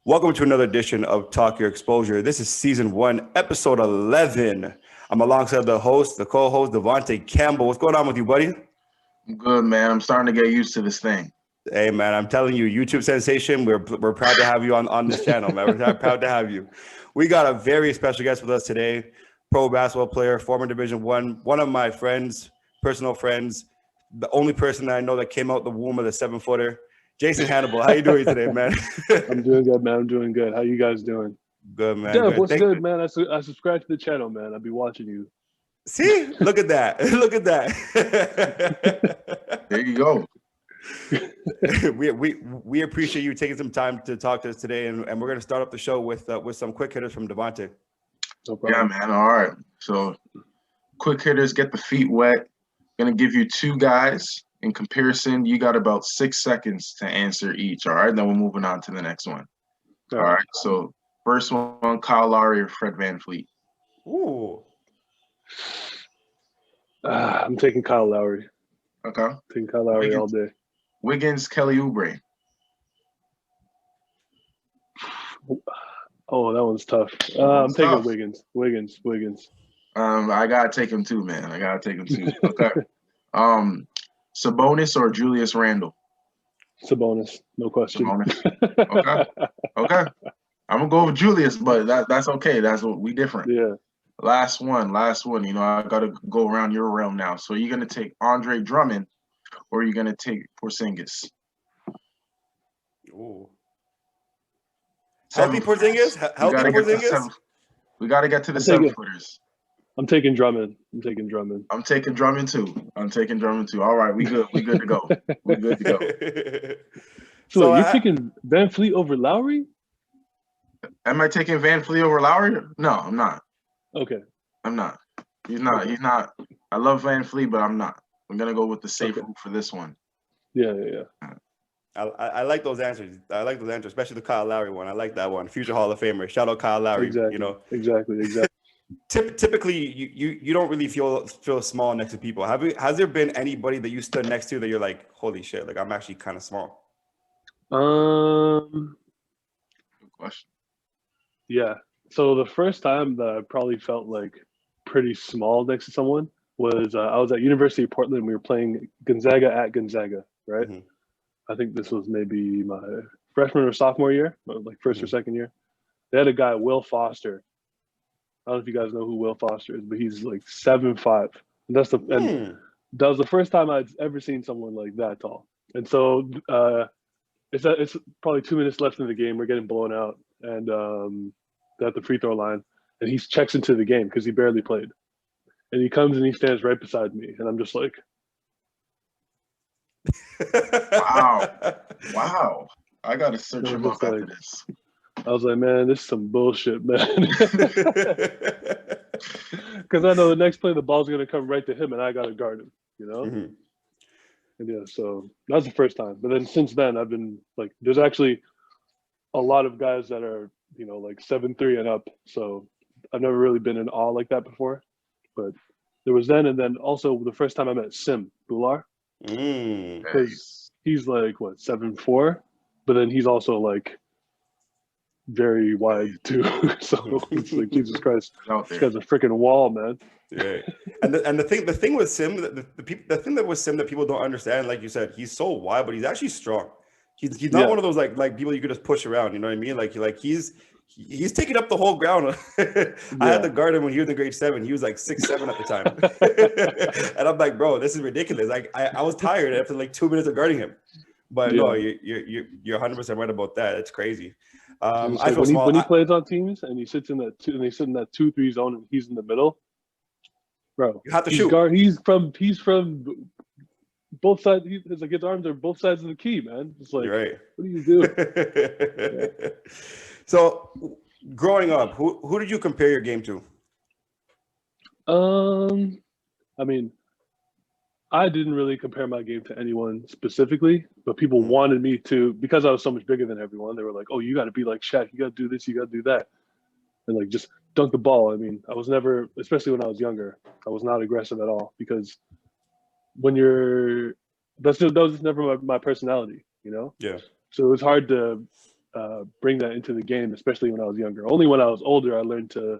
Welcome to another edition of Talk Your Exposure. This is season 1, episode 11. I'm alongside the host, the co-host, Devontae Campbell. What's going on with you, buddy? I'm good, man. I'm starting to get used to this thing. Hey, man, I'm telling you, YouTube sensation, we're proud to have you on this channel, man. We're proud to have you. We got a very special guest with us today, pro basketball player, former Division one of my friends, personal friends, the only person that I know that came out the womb of the 7-footer. Jason Hannibal, how you doing today, man? I'm doing good, man. I'm doing good. How you guys doing? Good, man. Dev, Good. what's good, man? I subscribe to the channel, man. I'll be watching you. See, look at that. Look at that. There you go. we appreciate you taking some time to talk to us today, and we're going to start up the show with some quick hitters from Devontae. No problem. Yeah, man. All right. So, quick hitters, get the feet wet. Gonna give you two guys. In comparison, you got about 6 seconds to answer each. All right. Then we're moving on to the next one. All right. So, first one, Kyle Lowry or Fred VanVleet. Ooh. I'm taking Kyle Lowry. Okay. Taking Kyle Lowry all day. Wiggins, Kelly Oubre. Oh, that one's tough. I'm taking tough. Wiggins. I gotta take him too, man. I gotta take him too. Okay. Sabonis or Julius Randle? Sabonis, no question. Sabonis. Okay. I'm gonna go with Julius, but that's okay. That's what we different. Yeah. Last one. You know, I gotta go around your realm now. So you're gonna take Andre Drummond, or you're gonna take Porzingis? Ooh. Healthy Porzingis? Healthy Porzingis? We gotta get to the 7-footers. I'm taking Drummond. I'm taking Drummond too. All right, we good. We good to go. So you're taking VanVleet over Lowry? Am I taking VanVleet over Lowry? No, I'm not. Okay. I'm not. He's not. I love VanVleet, but I'm not. I'm gonna go with the safe route for this one. Yeah. I like those answers. Especially the Kyle Lowry one. I like that one. Future Hall of Famer. Shout out Kyle Lowry. Exactly. You know. Exactly. Typically, you don't really feel small next to people. Has there been anybody that you stood next to that you're like, holy shit, like I'm actually kind of small? Good question. Yeah. So the first time that I probably felt like pretty small next to someone was I was at University of Portland. We were playing Gonzaga at Gonzaga, right? Mm-hmm. I think this was maybe my freshman or sophomore year, like first or second year. They had a guy, Will Foster. I don't know if you guys know who Will Foster is, but he's like 7'5". And that was the first time I'd ever seen someone like that tall. And so it's probably 2 minutes left in the game. We're getting blown out, and they're at the free throw line, and he checks into the game because he barely played. And he comes and he stands right beside me, and I'm just like, Wow. I gotta search him up after this. I was like, man, this is some bullshit, man. Because I know the next play the ball's gonna come right to him, and I gotta guard him, you know. Mm-hmm. And yeah, so that was the first time. But then since then, I've been like, there's actually a lot of guys that are, you know, like 7'3" and up. So I've never really been in awe like that before. But there was then, and then also the first time I met Sim Bular. Because he's like what 7'4", but then he's also like very wide too. So it's like, Jesus Christ, this guy's a freaking wall, man. Yeah, and the thing with Sim, the thing that with Sim that people don't understand, like you said, he's so wide, but he's actually strong. He's not one of those like people you could just push around. You know what I mean? Like he's taking up the whole ground. I had to guard him when he was in grade 7. He was like 6'7" at the time, and I'm like, bro, this is ridiculous. Like I was tired after like 2 minutes of guarding him. But no, you're 100% right about that. It's crazy. I feel small when he plays on teams and he sits in that and they sit in that 2-3 zone and he's in the middle, bro. You have to shoot. He's from both sides. It's like his arms are both sides of the key, man. It's like, you're right. What are you doing? So, growing up, who did you compare your game to? I mean, I didn't really compare my game to anyone specifically, but people wanted me to, because I was so much bigger than everyone. They were like, "Oh, you got to be like Shaq. You got to do this. You got to do that," and like just dunk the ball. I mean, I was never, especially when I was younger, I was not aggressive at all because when that was just never my personality, you know? Yeah. So it was hard to bring that into the game, especially when I was younger. Only when I was older, I learned to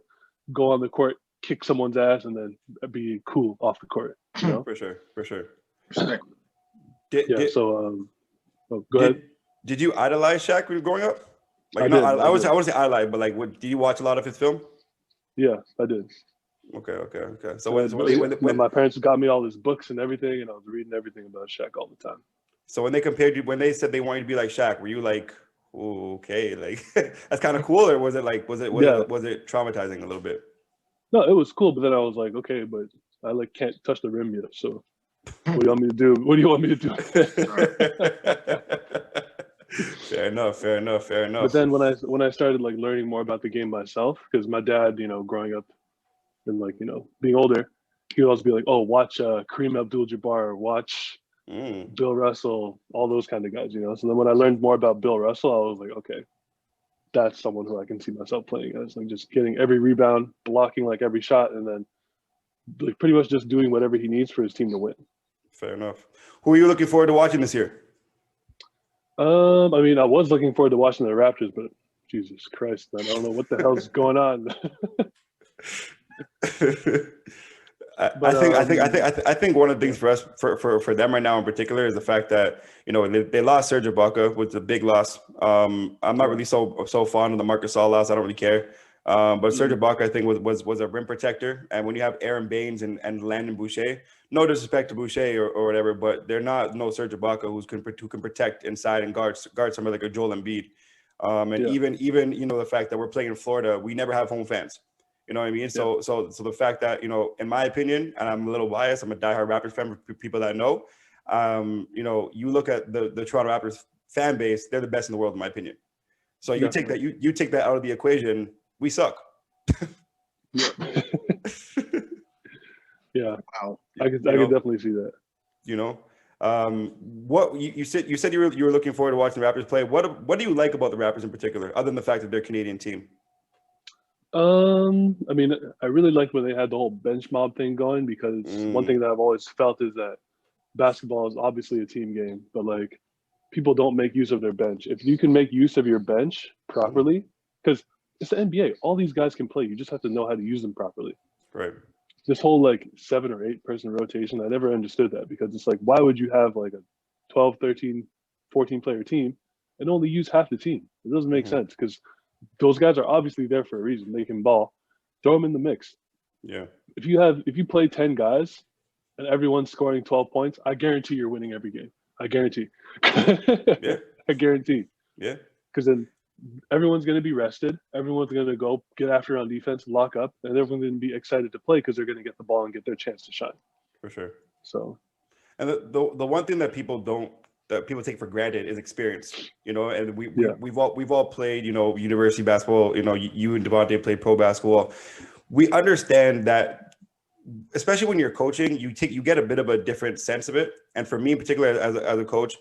go on the court, kick someone's ass, and then be cool off the court. You know? For sure. Respect. So go ahead. Did you idolize Shaq when you were growing up? Like, I not, did. I wouldn't say idolize, but like, did you watch a lot of his film? Yeah, I did. Okay. So when my parents got me all his books and everything, and I was reading everything about Shaq all the time. So when they compared you, when they said they wanted you to be like Shaq, were you like, ooh, okay, like that's kind of cool, or was it traumatizing a little bit? No, it was cool, but then I was like, okay, but I like can't touch the rim yet. So what do you want me to do? What do you want me to do? Fair enough. But then when I started like learning more about the game myself, because my dad, growing up and like being older, he would always be like, oh, watch Kareem Abdul-Jabbar, watch Bill Russell, all those kind of guys, So then when I learned more about Bill Russell, I was like, okay, that's someone who I can see myself playing as, like just getting every rebound, blocking like every shot, and then like pretty much just doing whatever he needs for his team to win. Fair enough. Who are you looking forward to watching this year? I was looking forward to watching the Raptors, but Jesus Christ, man, I don't know what the hell's going on. I think one of the things for us, for them right now in particular, is the fact that they lost Serge Ibaka, which is a big loss. I'm not really so fond of the Marcus Gasol loss. I don't really care. But Serge Ibaka, I think, was a rim protector. And when you have Aaron Baines and Landon Boucher, no disrespect to Boucher or whatever, but they're not no Serge Ibaka who can protect inside and guard somebody like a Joel Embiid. Even the fact that we're playing in Florida, we never have home fans. You know what I mean? So the fact that, in my opinion, and I'm a little biased, I'm a diehard Raptors fan for people that know, you look at the Toronto Raptors fan base, they're the best in the world, in my opinion. So you take that out of the equation, we suck. Yeah. Wow. I could definitely see that. What you said you were looking forward to watching the Raptors play. What do you like about the Raptors in particular, other than the fact that they're a Canadian team? I really liked when they had the whole bench mob thing going, because one thing that I've always felt is that basketball is obviously a team game, but like people don't make use of their bench. If you can make use of your bench properly, because it's the NBA, all these guys can play. You just have to know how to use them properly. Right. This whole like 7 or 8 person rotation, I never understood that, because it's like, why would you have like a 12, 13, 14 player team and only use half the team? It doesn't make sense, because those guys are obviously there for a reason. They can ball. Throw them in the mix. Yeah. If you play 10 guys and everyone's scoring 12 points, I guarantee you're winning every game. I guarantee. Yeah. I guarantee. Yeah. Because then everyone's going to be rested. Everyone's going to go get after on defense, lock up, and everyone's going to be excited to play because they're going to get the ball and get their chance to shine. For sure. So. And the one thing that people take for granted is experience, and we've all played, university basketball, you and Devontae played pro basketball. We understand that, especially when you're coaching, you get a bit of a different sense of it. And for me in particular, as a coach,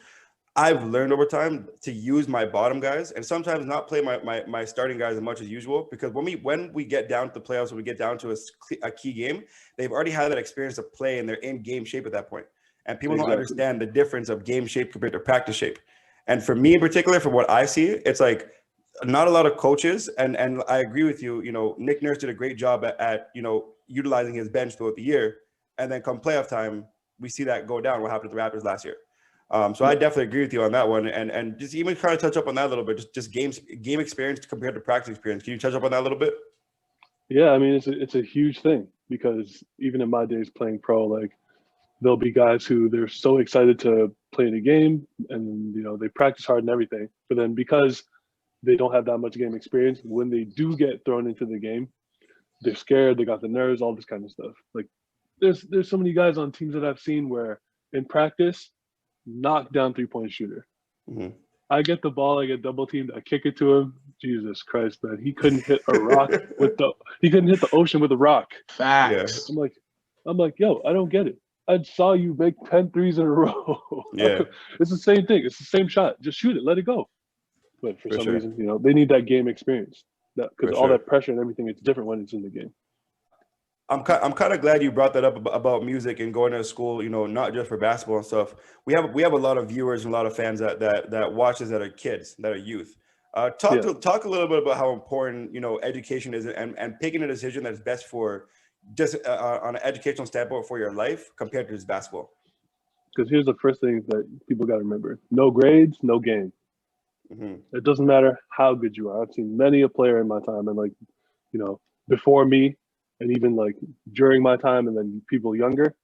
I've learned over time to use my bottom guys and sometimes not play my starting guys as much as usual, because when we get down to the playoffs, when we get down to a key game, they've already had that experience of play and they're in game shape at that point. And people don't understand the difference of game shape compared to practice shape. And for me in particular, from what I see, it's like not a lot of coaches. And I agree with you. Nick Nurse did a great job at utilizing his bench throughout the year. And then come playoff time, we see that go down. What happened to the Raptors last year? So I definitely agree with you on that one. And just even kind of touch up on that a little bit, just game experience compared to practice experience. Can you touch up on that a little bit? Yeah, it's a huge thing, because even in my days playing pro, like, there'll be guys who they're so excited to play the game and, they practice hard and everything. But then because they don't have that much game experience, when they do get thrown into the game, they're scared, they got the nerves, all this kind of stuff. Like there's so many guys on teams that I've seen where in practice, knock down 3-point shooter. Mm-hmm. I get the ball, I get double teamed, I kick it to him. Jesus Christ, man. He couldn't hit a rock he couldn't hit the ocean with a rock. Facts. Yeah. I'm like, yo, I don't get it. I saw you make 10 threes in a row. Yeah. It's the same thing. It's the same shot. Just shoot it. Let it go. But for some reason, they need that game experience. Because all that pressure and everything, it's different when it's in the game. I'm kind of glad you brought that up about music and going to school, not just for basketball and stuff. We have a lot of viewers and a lot of fans that watch us that are kids, that are youth. Talk a little bit about how important education is, and picking a decision that's best for just on an educational standpoint for your life compared to just basketball. Because here's the first thing that people got to remember: no grades, no game. It doesn't matter how good you are. I've seen many a player in my time, and before me, and even like during my time, and then people younger,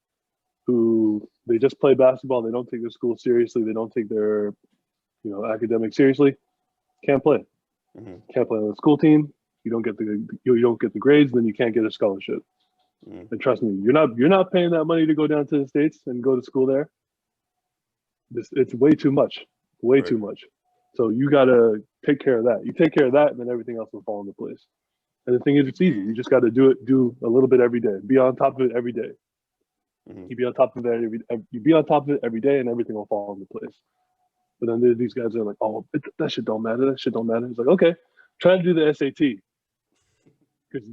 who they just play basketball. They don't take their school seriously. They don't take their academics seriously. Can't play. Can't play on the school team. You don't get the grades, then you can't get a scholarship. And trust me, you're not paying that money to go down to the States and go to school there. It's way too much. Way too much. So you gotta take care of that. You take care of that, and then everything else will fall into place. And the thing is, it's easy. You just got to do a little bit every day. Be on top of it every day. You be on top of it every day, and everything will fall into place. But then there's these guys that are like, "Oh, that shit don't matter. That shit don't matter." It's like, okay, try to do the SAT, because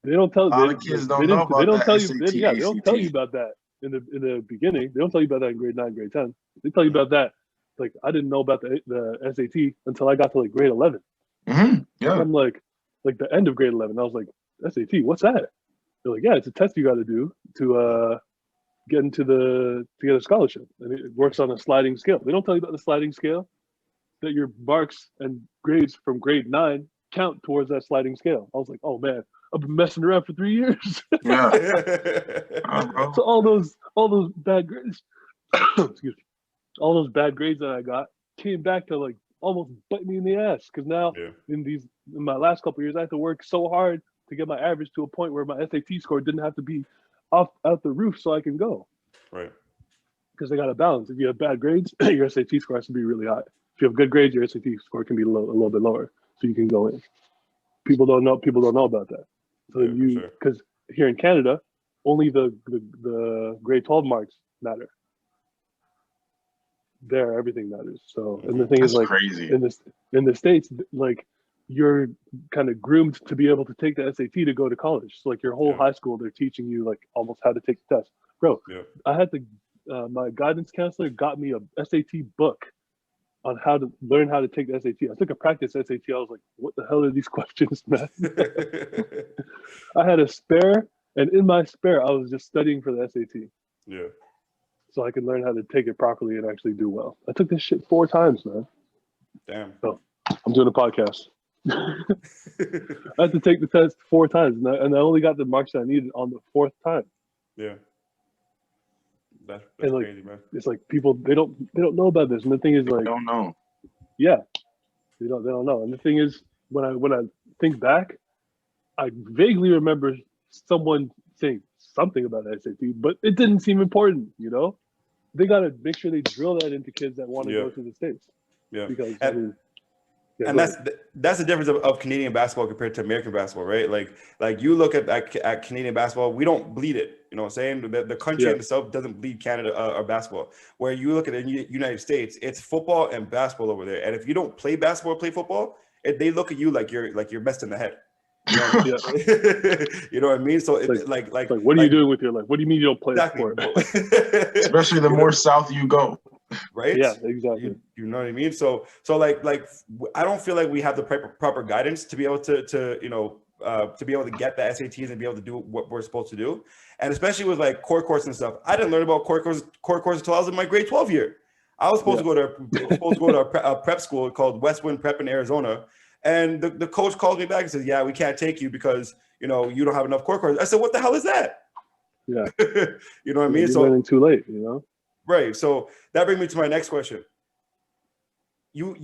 they don't tell. A lot of kids don't know about that. They don't tell you about that in the beginning. They don't tell you about that in grade 9, grade 10. They tell you about that. Like, I didn't know about the SAT until I got to like grade 11. Yeah. I'm like the end of grade 11. I was like, SAT, what's that? They're like, yeah, it's a test you got to do to get a scholarship, and it works on a sliding scale. They don't tell you about the sliding scale, that your marks and grades from grade 9 count towards that sliding scale. I was like, oh man, I've been messing around for 3 years. Yeah. So all those bad grades, excuse me, all those bad grades that I got came back to like almost bite me in the ass, because now in my last couple of years I had to work so hard to get my average to a point where my SAT score didn't have to be out the roof so I can go. Right. Because they got to balance. If you have bad grades, your SAT score has to be really high. If you have good grades, your SAT score can be a little bit lower, so you can go in. People don't know about that. So because here in Canada, only the grade 12 marks matter. There, everything matters. So, and the thing is, like, crazy. in the States, like, you're kind of groomed to be able to take the SAT to go to college. So like your whole high school, they're teaching you like almost how to take the test. Bro, I had my guidance counselor got me a SAT book on how to learn how to take the SAT. I took a practice SAT. I was like, what the hell are these questions, man? I had a spare, and in my spare, I was just studying for the SAT. Yeah. So I could learn how to take it properly and actually do well. I took this shit 4 times, man. Damn. So I'm doing a podcast. I had to take the test 4 times, and I only got the marks I needed on the 4th time. Yeah. That's like, crazy, man. It's like people they don't know about this, and the thing is, like, They don't know. Yeah, they don't know. And the thing is, when I think back, I vaguely remember someone saying something about the SAT, but it didn't seem important. They got to make sure they drill that into kids that want to go to the States. Yeah, because and that's the difference of Canadian basketball compared to American basketball, right? Like you look at Canadian basketball, we don't bleed it. You know what I'm saying? The country itself doesn't bleed Canada or basketball. Where you look at the United States, it's football and basketball over there. And if you don't play basketball or play football, they look at you like you're messed in the head. You know what I mean? So like what are you doing with your life? What do you mean you don't play sport? Especially the more south you go. Right? Yeah, exactly. You know what I mean? So like I don't feel like we have the proper guidance to be able to be able to get the SATs and be able to do what we're supposed to do. And especially with like core course and stuff. I didn't learn about core course until I was in my grade 12 year. I was supposed to go to a prep school called Westwind Prep in Arizona. And the coach calls me back and says, yeah, we can't take you because, you don't have enough core courses. I said, what the hell is that? Yeah. You know what I mean? You're learning too late, Right. So that brings me to my next question. You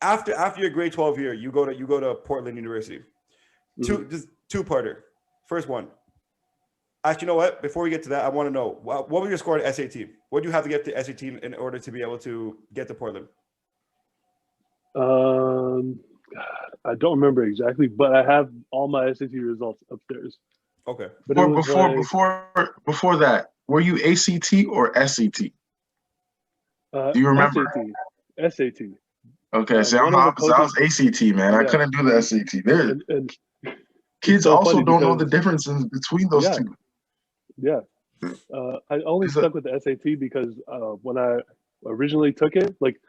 after your grade 12 year, you go to Portland University. Mm-hmm. Two-parter. First one. Actually, you know what? Before we get to that, I want to know what was your score at SAT? What do you have to get to SAT in order to be able to get to Portland? I don't remember exactly, but I have all my SAT results upstairs. Okay. But before that, were you ACT or SAT? Do you remember? SAT. Okay, so I'm opposite. I was ACT, man. I couldn't do the SAT. And kids so also don't know the differences between those two. Yeah. I only stuck with the SAT because when I originally took it, like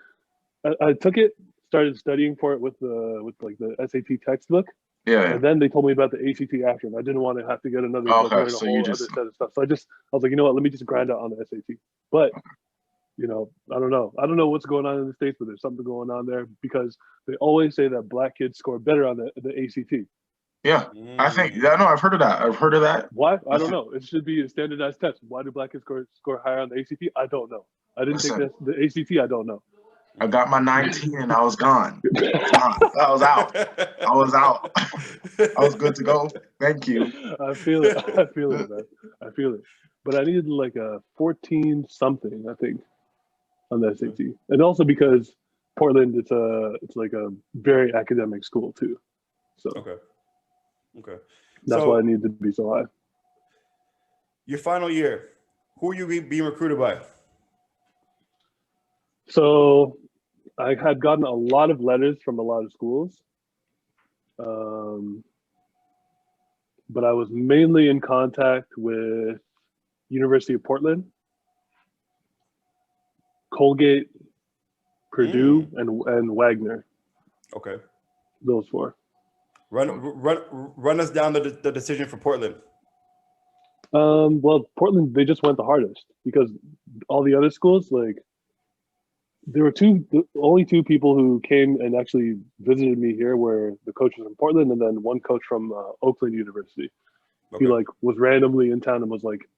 I took it started studying for it with the SAT textbook. Yeah. And then they told me about the ACT after, and I didn't want to have to get another book, Okay, learn a so you whole just other set of stuff. So I was like, you know what? Let me just grind out on the SAT. But you know, I don't know. I don't know what's going on in the States, but there's something going on there because they always say that black kids score better on the ACT. Yeah, I think no, I've heard of that. I've heard of that. Why? I don't know. It should be a standardized test. Why do black kids score higher on the ACT? I don't know. I didn't take the ACT. I don't know. I got my 19 and I was gone. I was out. I was out. I was good to go. Thank you. I feel it. I feel it, man. I feel it. But I needed like a 14 something, I think, on the SAT, and also because Portland, it's like a very academic school too. So okay. That's why I need to be so high. Your final year, who are you being recruited by? So I had gotten a lot of letters from a lot of schools, but I was mainly in contact with University of Portland, Colgate, Purdue, and Wagner. Okay. Those four. Run us down the decision for Portland. Well, Portland, they just went the hardest because all the other schools, like, there were only two people who came and actually visited me here were the coaches from Portland and then one coach from Oakland University. Okay. He like was randomly in town and was like,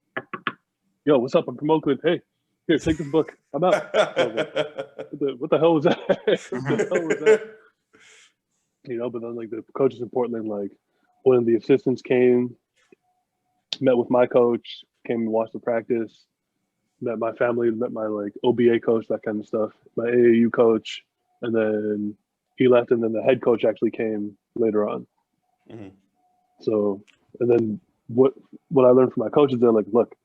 yo, what's up? I'm from Oakland. Hey, here, take this book. I'm out. Like, what the hell was that? What the hell was that? You know, but then like the coaches in Portland, like one of the assistants came, met with my coach, came and watched the practice, met my family, met my like OBA coach, that kind of stuff, my AAU coach, and then he left, and then the head coach actually came later on. Mm-hmm. So, and then what I learned from my coaches, they're like, look,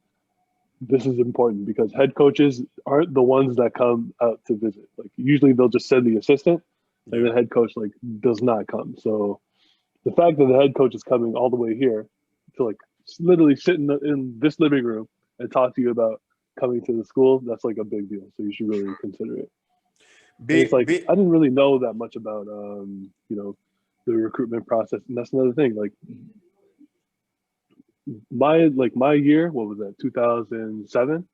this is important because head coaches aren't the ones that come out to visit. Like usually they'll just send the assistant, and the head coach like does not come. So the fact that the head coach is coming all the way here to like literally sit in this living room and talk to you about coming to the school, that's like a big deal. So you should really consider it. It's like I didn't really know that much about you know, the recruitment process, and that's another thing. Like my year, what was that, 2007,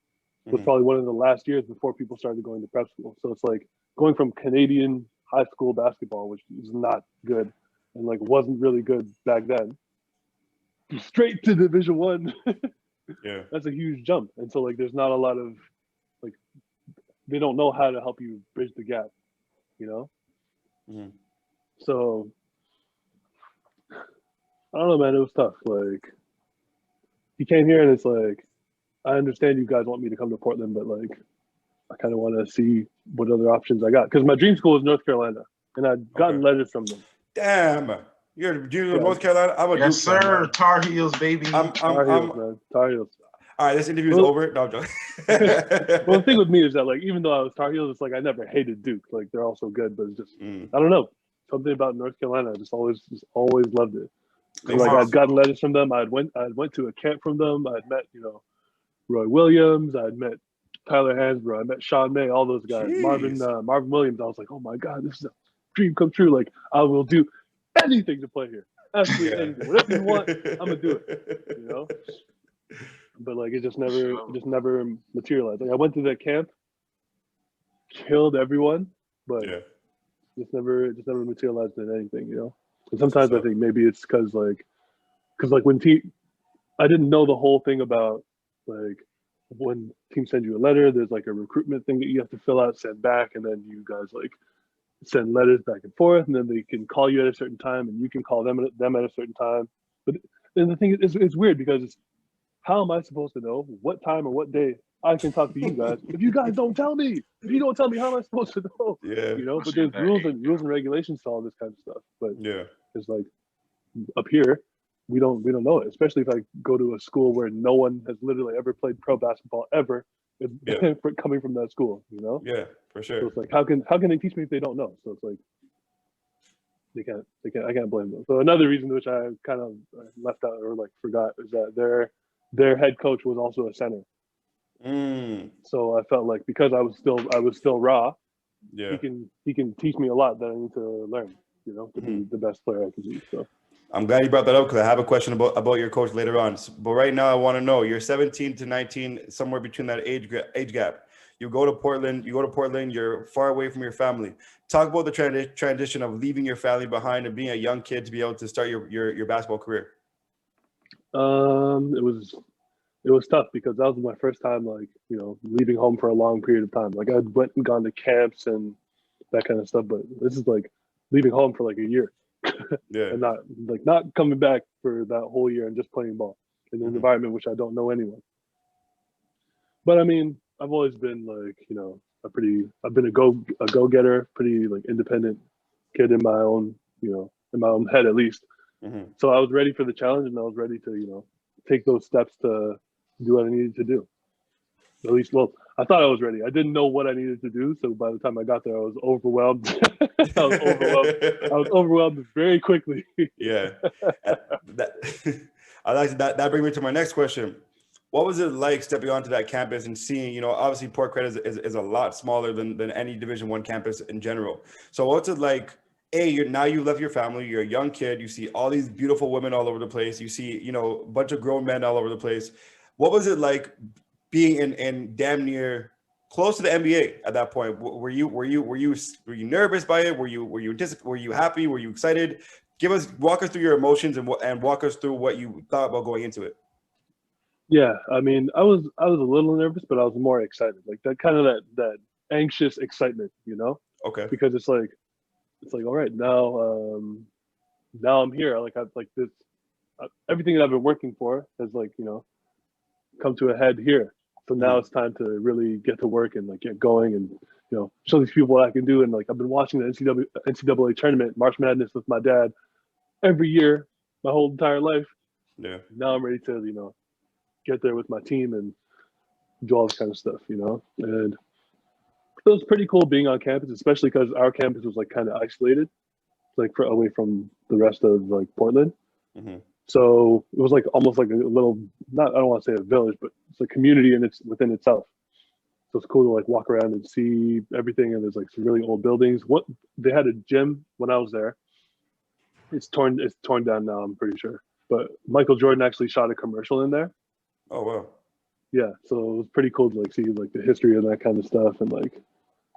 was probably one of the last years before people started going to prep school. So it's like going from Canadian high school basketball, which is not good and like wasn't really good back then, straight to Division One. Yeah, that's a huge jump. And so like there's not a lot of like, they don't know how to help you bridge the gap, you know. So I don't know, man, it was tough. Like he came here and it's like, I understand you guys want me to come to Portland, but like I kind of want to see what other options I got, because my dream school was North Carolina and I'd gotten letters from them. Damn, you're a dream of North Carolina. I'm a Yes, Duke sir. Man. Tar Heels, baby. Tar Heels, man. Tar Heels. All right, this interview is over. No, I'm joking. Well, the thing with me is that like even though I was Tar Heels, it's like I never hated Duke. Like they're all so good, but it's just I don't know, something about North Carolina. I just always loved it. So, like I'd gotten letters from them. I went to a camp from them. I'd met, you know, Roy Williams. I'd met Tyler Hansbrough. I met Sean May. All those guys. Marvin Williams. I was like, oh my god, this is a dream come true. Like I will do anything to play here. Absolutely anything. Whatever you want, I'm gonna do it. You know. But like it just never materialized. Like I went to that camp, killed everyone, but just never materialized in anything. You know. And sometimes I think maybe it's because when I didn't know the whole thing about like when teams send you a letter, there's like a recruitment thing that you have to fill out, send back, and then you guys like send letters back and forth, and then they can call you at a certain time, and you can call them at a certain time. But then the thing is, it's weird because how am I supposed to know what time or what day I can talk to you guys if you guys don't tell me? If you don't tell me, how am I supposed to know? Yeah, you know. But there's rules and regulations to all this kind of stuff. But it's like up here, we don't know it. Especially if I go to a school where no one has literally ever played pro basketball ever, coming from that school. You know. Yeah, for sure. So it's like how can they teach me if they don't know? So it's like they can't. I can't blame them. So another reason which I kind of left out or like forgot is that their head coach was also a center. So I felt like because I was still raw, Yeah. he can teach me a lot that I need to learn, you know, to be the best player I can be. So I'm glad you brought that up because I have a question about your coach later on. But right now, I want to know, you're 17 to 19, somewhere between that age gap. You go to Portland. You're far away from your family. Talk about the transition of leaving your family behind and being a young kid to be able to start your basketball career. It was tough because that was my first time, like, you know, leaving home for a long period of time. Like, I went and gone to camps and that kind of stuff, but this is like leaving home for like a year. Yeah. And not coming back for that whole year and just playing ball in an environment which I don't know anyone. But I mean, I've always been like, you know, I've been a go-getter, pretty like independent kid in my own, you know, in my own head at least. So I was ready for the challenge, and I was ready to, you know, take those steps to do what I needed to do. At least, well, I thought I was ready. I didn't know what I needed to do, so by the time I got there, I was overwhelmed. I was overwhelmed very quickly. Yeah. That brings me to my next question. What was it like stepping onto that campus and seeing, you know, obviously Port Credit is a lot smaller than any Division I campus in general. So what's it like? You left your family, you're a young kid, you see all these beautiful women all over the place, you see, you know, a bunch of grown men all over the place. What was it like being in damn near close to the NBA at that point? Were you nervous by it? Were you happy? Were you excited? Walk us through your emotions and walk us through what you thought about going into it. Yeah, I mean, I was a little nervous, but I was more excited. Like that anxious excitement, you know? Okay. Because it's like all right, now I'm here. Like I've like this everything that I've been working for has, like, you know, come to a head here. So now it's time to really get to work and like get going and, you know, show these people what I can do. And like I've been watching the NCAA tournament, March Madness with my dad every year, my whole entire life. Yeah. Now I'm ready to, you know, get there with my team and do all this kind of stuff, you know. And it was pretty cool being on campus, especially because our campus was like kind of isolated, like away from the rest of like Portland. So it was like almost like a little, I don't want to say a village, but it's a community and it's within itself. So it's cool to like walk around and see everything. And there's like some really old buildings. They had a gym when I was there. It's torn down now, I'm pretty sure. But Michael Jordan actually shot a commercial in there. Oh wow. Yeah, so it was pretty cool to like see like the history of that kind of stuff and like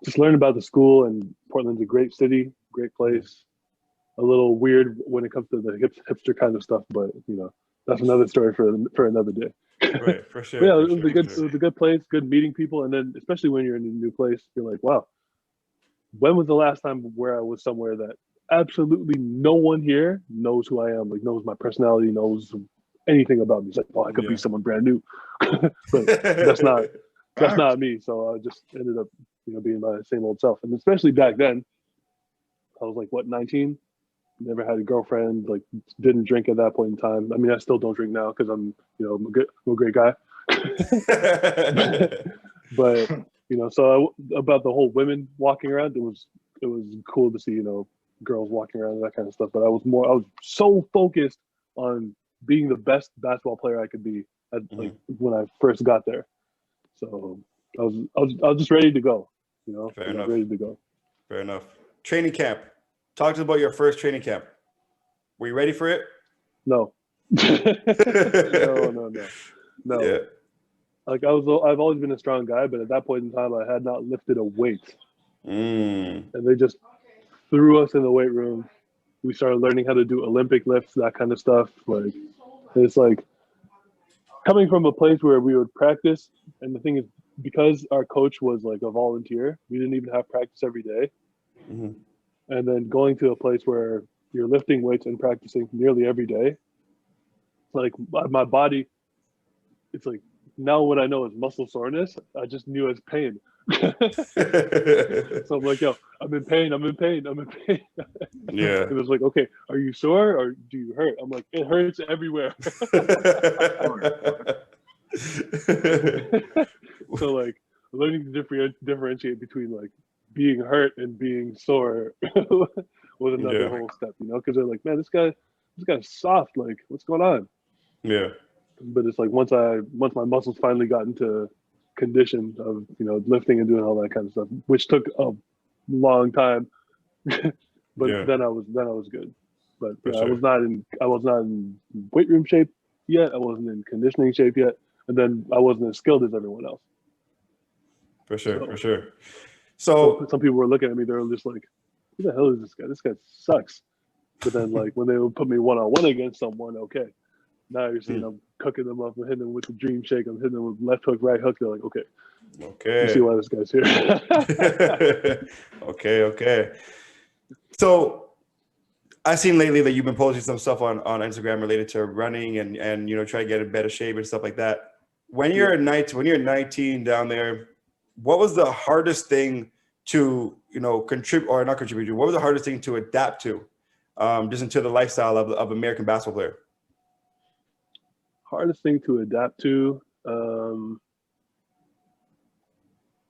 just learn about the school. And Portland's a great city, great place. A little weird when it comes to the hipster kind of stuff, but you know, that's another story for another day. Right, for sure. Yeah, it was a good place, good meeting people, and then especially when you're in a new place, you're like, wow, when was the last time where I was somewhere that absolutely no one here knows who I am, like knows my personality, knows anything about me. It's like, oh, I could be someone brand new, but that's not me. So I just ended up, you know, being my same old self. And especially back then, I was like, what, 19? Never had a girlfriend, like didn't drink at that point in time. I mean, I still don't drink now because I'm, you know, I'm a great guy. But you know, so about the whole women walking around, it was cool to see, you know, girls walking around and that kind of stuff. But I was so focused on being the best basketball player I could be like when I first got there. So I was just ready to go, you know. Fair enough. Ready to go. Fair enough. Training camp. Talk to us about your first training camp. Were you ready for it? No. No. Yeah. Like I've always been a strong guy, but at that point in time, I had not lifted a weight. And they just threw us in the weight room. We started learning how to do Olympic lifts, that kind of stuff. Like it's like coming from a place where we would practice, and the thing is, because our coach was like a volunteer, we didn't even have practice every day. And then going to a place where you're lifting weights and practicing nearly every day, like my body, it's like now what I know is muscle soreness, I just knew as pain. So I'm like, yo, I'm in pain. Yeah. It was like, okay, are you sore or do you hurt? I'm like, it hurts everywhere. So like learning to differentiate between like being hurt and being sore was another whole step, you know, because they're like, man, this guy's soft, like what's going on? Yeah. But it's like once my muscles finally got into condition of, you know, lifting and doing all that kind of stuff, which took a long time. But Yeah. then I was good. But For yeah, sure. I was not in weight room shape yet. I wasn't in conditioning shape yet, and then I wasn't as skilled as everyone else. For sure. So- For sure. So So some people were looking at me. They were just like, "Who the hell is this guy? This guy sucks." But then, like when they would put me 1-on-1 against someone, okay, now you're seeing I'm cooking them up. I'm hitting them with the dream shake. I'm hitting them with left hook, right hook. They're like, okay, you see okay. why this guy's here. Okay. So I've seen lately that you've been posting some stuff on Instagram related to running and try to get in better shape and stuff like that. When you're when you're 19 down there, what was the hardest thing to contribute or not contribute to? What was the hardest thing to adapt to, just into the lifestyle of American basketball player? Hardest thing to adapt to.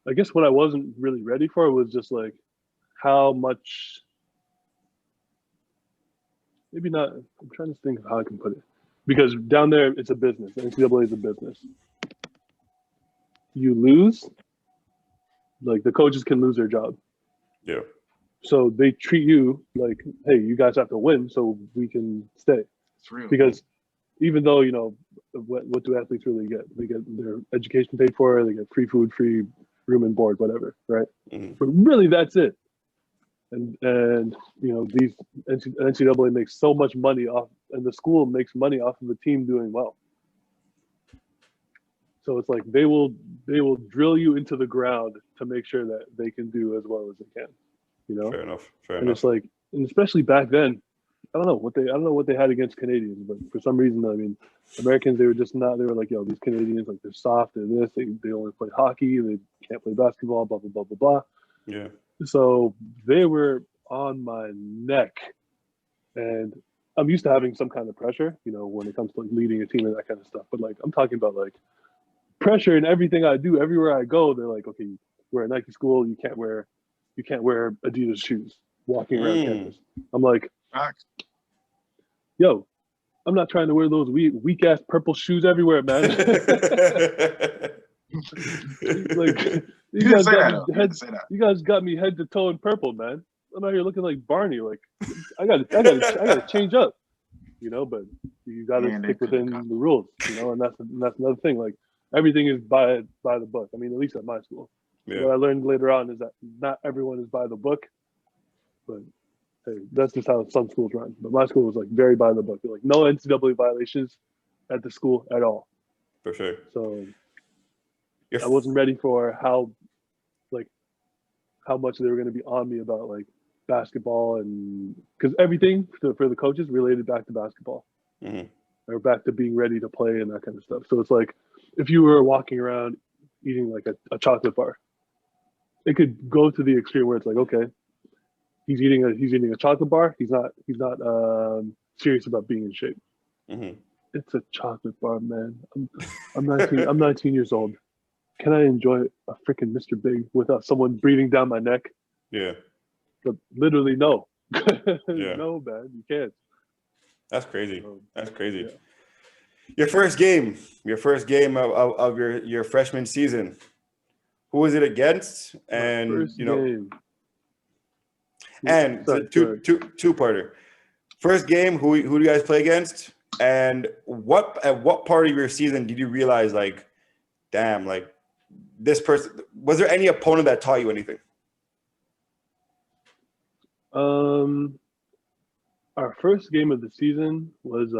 I guess what I wasn't really ready for was just like how much. Maybe not. I'm trying to think of how I can put it, because down there it's a business. The NCAA is a business. You lose, like the coaches can lose their job. Yeah. So they treat you like, hey, you guys have to win so we can stay. It's real. Because even though, what do athletes really get? They get their education paid for, they get free food, free room and board, whatever, right? Mm-hmm. But really that's it. And these NCAA makes so much money off, and the school makes money off of the team doing well. So it's like they will drill you into the ground to make sure that they can do as well as they can. Fair enough. And it's like, and especially back then, I don't know what they had against Canadians, but for some reason, I mean, Americans, they were just not. They were like, yo, these Canadians, like they're soft, they're this, they only play hockey, they can't play basketball, blah blah blah blah blah. Yeah. So they were on my neck, and I'm used to having some kind of pressure, when it comes to like leading a team and that kind of stuff. But like, I'm talking about like pressure in everything I do, everywhere I go. They're like, okay, we're at Nike school, you can't wear Adidas shoes walking around campus. I'm like, yo, I'm not trying to wear those weak ass purple shoes everywhere, man. Like you guys got me head to toe in purple, man. I'm out here looking like Barney. Like I gotta change up, but you gotta stick within the rules, and that's another thing. Like everything is by the book. I mean, at least at my school. Yeah. What I learned later on is that not everyone is by the book, but hey, that's just how some schools run. But my school was like very by the book. Like no NCAA violations at the school at all. For sure. So I wasn't ready for how much they were going to be on me about like basketball, and because everything for the coaches related back to basketball, or back to being ready to play and that kind of stuff. So it's like if you were walking around eating like a chocolate bar, it could go to the extreme where it's like, okay, he's eating a chocolate bar. He's not serious about being in shape. It's a chocolate bar, man. I'm 19. I'm 19 years old. Can I enjoy a freaking Mr. Big without someone breathing down my neck? Yeah. But literally, no. Yeah. No, man, you can't. That's crazy. That's crazy. Yeah. Your first game of your freshman season. Who was it against? And first game. And two-parter. First game, who do you guys play against? And at what part of your season did you realize, like, damn, like this person, was there any opponent that taught you anything? Our first game of the season was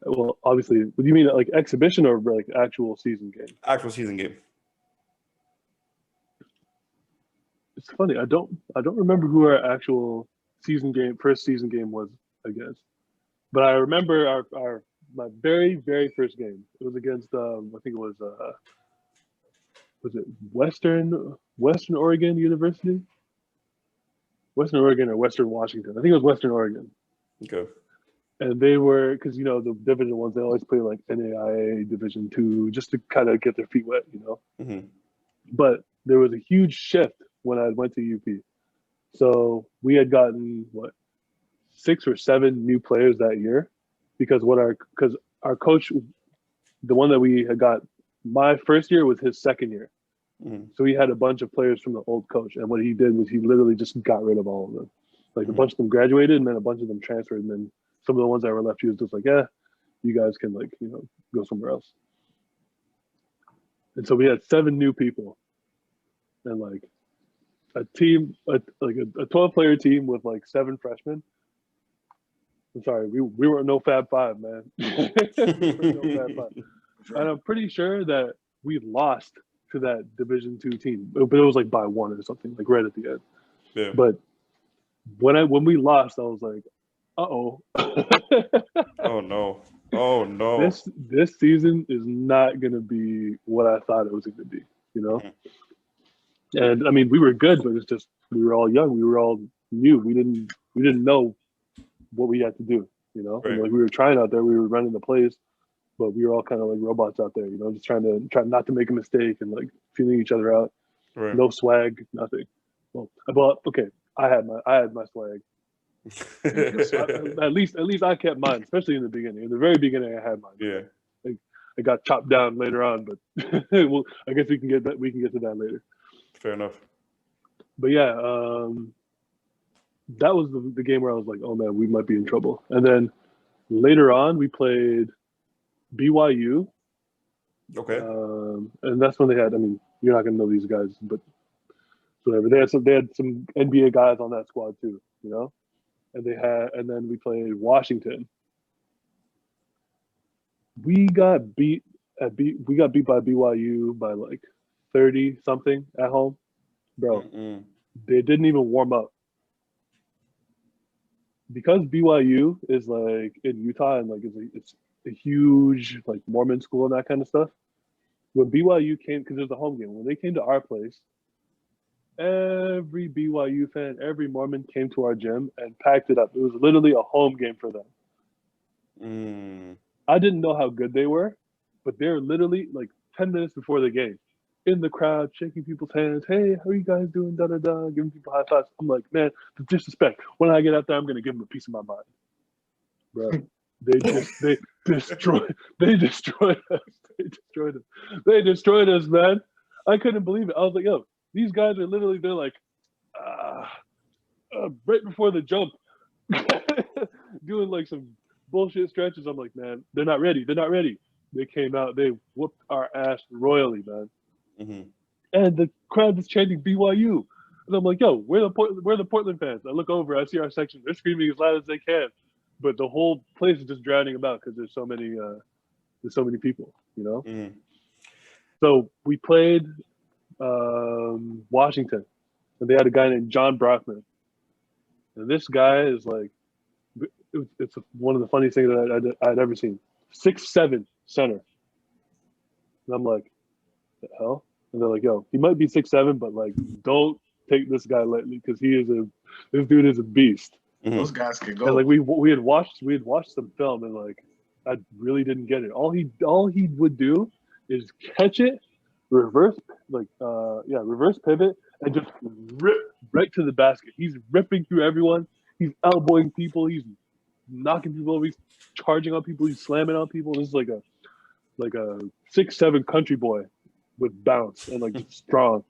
well, obviously, what do you mean, like exhibition or like actual season game? Actual season game. It's funny. I don't remember who our actual first season game was against, but I remember my very, very first game. It was against I think it was it Western Oregon University? Western Oregon or Western Washington? I think it was Western Oregon. Okay. And they were, because the Division ones, they always play like NAIA Division II just to kind of get their feet wet, But there was a huge shift when I went to UP. So we had gotten 6 or 7 new players that year, because our coach, the one that we had got my first year was his second year. So he had a bunch of players from the old coach, and what he did was he literally just got rid of all of them. Like a bunch of them graduated, and then a bunch of them transferred, and then some of the ones that were left, he was just like, "Yeah, you guys can go somewhere else." And so we had 7 new people, and like a team, a 12-player team with like 7 freshmen. I'm sorry, we were no Fab Five, man. We were no Fab Five. And I'm pretty sure that we lost to that Division II team, but it was like by 1 or something, like right at the end. Yeah. But when we lost, I was like, "Uh-oh." Oh no. Oh no. This season is not gonna be what I thought it was gonna be, And I mean, we were good, but it's just we were all young, we were all new. We didn't know what we had to do, Right. And, like we were trying out there, we were running the plays, but we were all kind of like robots out there, just try not to make a mistake and like feeling each other out. Right. No swag, nothing. Well, okay, I had my swag. At least I kept mine, especially in the beginning. In the very beginning, I had mine. Yeah. I got chopped down later on, but well, I guess we can get to that later. Fair enough. But yeah, that was the game where I was like, "Oh man, we might be in trouble." And then later on, we played BYU. Okay. And that's when they had. I mean, you're not gonna know these guys, but whatever. They had some NBA guys on that squad too, And then we played Washington. We got beat by BYU by like 30 something at home, bro. They didn't even warm up because BYU is like in Utah and like it's a huge like Mormon school and that kind of stuff. When BYU came, because it was a home game, when they came to our place, every BYU fan, every Mormon came to our gym and packed it up. It was literally a home game for them. I didn't know how good they were, but they're literally like 10 minutes before the game in the crowd, shaking people's hands. "Hey, how are you guys doing? Da da da," giving people high fives. I'm like, man, the disrespect. When I get out there, I'm gonna give them a piece of my mind, bro. They destroyed us. They destroyed us, man. I couldn't believe it. I was like, yo, these guys are literally, they're like, right before the jump, doing like some bullshit stretches. I'm like, man, they're not ready. They came out, they whooped our ass royally, man. And the crowd is chanting BYU. And I'm like, yo, we're the Portland fans. I look over, I see our section, they're screaming as loud as they can. But the whole place is just drowning about because there's so many people, So we played Washington, and they had a guy named John Brockman. And this guy is like, it's one of the funniest things that I'd ever seen. 6'7" center. And I'm like, the hell? And they're like, yo, he might be 6'7", but like, don't take this guy lightly because this dude is a beast. Those guys could go. And like we had watched some film, and like I really didn't get it. All he would do is catch it, reverse pivot, and just rip right to the basket. He's ripping through everyone. He's elbowing people. He's knocking people over. He's charging on people. He's slamming on people. This is like a 6'7" country boy with bounce and like just strong.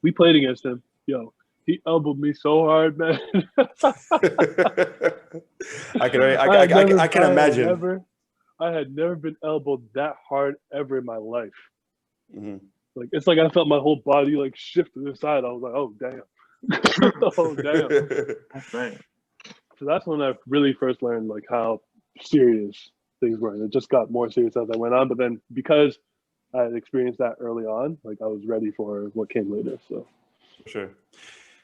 We played against him. Yo, he elbowed me so hard, man. I can imagine. I had never been elbowed that hard ever in my life. Like it's like I felt my whole body like shift to the side. I was like, oh damn. Oh damn. So that's when I really first learned like how serious things were. And it just got more serious as I went on. But then because I had experienced that early on, like I was ready for what came later. So sure.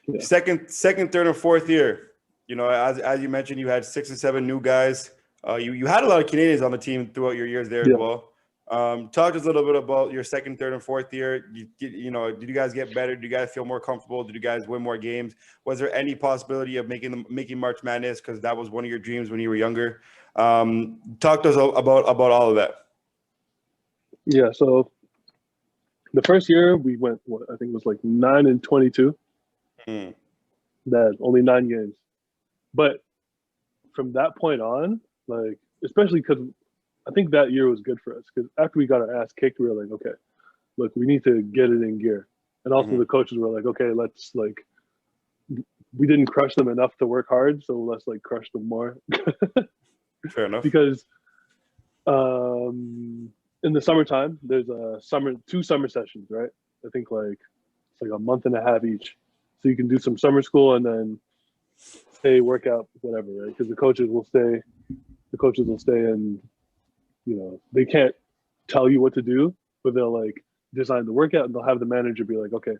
Yeah. Second, third, and fourth year. As you mentioned, you had 6 or 7 new guys. You had a lot of Canadians on the team throughout your years there as well. Talk to us a little bit about your second, third, and fourth year. Did you guys get better? Did you guys feel more comfortable? Did you guys win more games? Was there any possibility of making March Madness because that was one of your dreams when you were younger? Talk to us about all of that. Yeah. So the first year we went, I think it was like 9-22. That only 9 games, but from that point on, like especially because I think that year was good for us because after we got our ass kicked, we were like, okay, look, we need to get it in gear. And also the coaches were like, okay, let's like, we didn't crush them enough to work hard, so let's like crush them more. Fair enough. Because in the summertime, there's two summer sessions, right? I think like it's like a month and a half each. So you can do some summer school and then stay, work out, whatever, right? Because the coaches will stay and, you know, they can't tell you what to do, but they'll like design the workout and they'll have the manager be like, okay,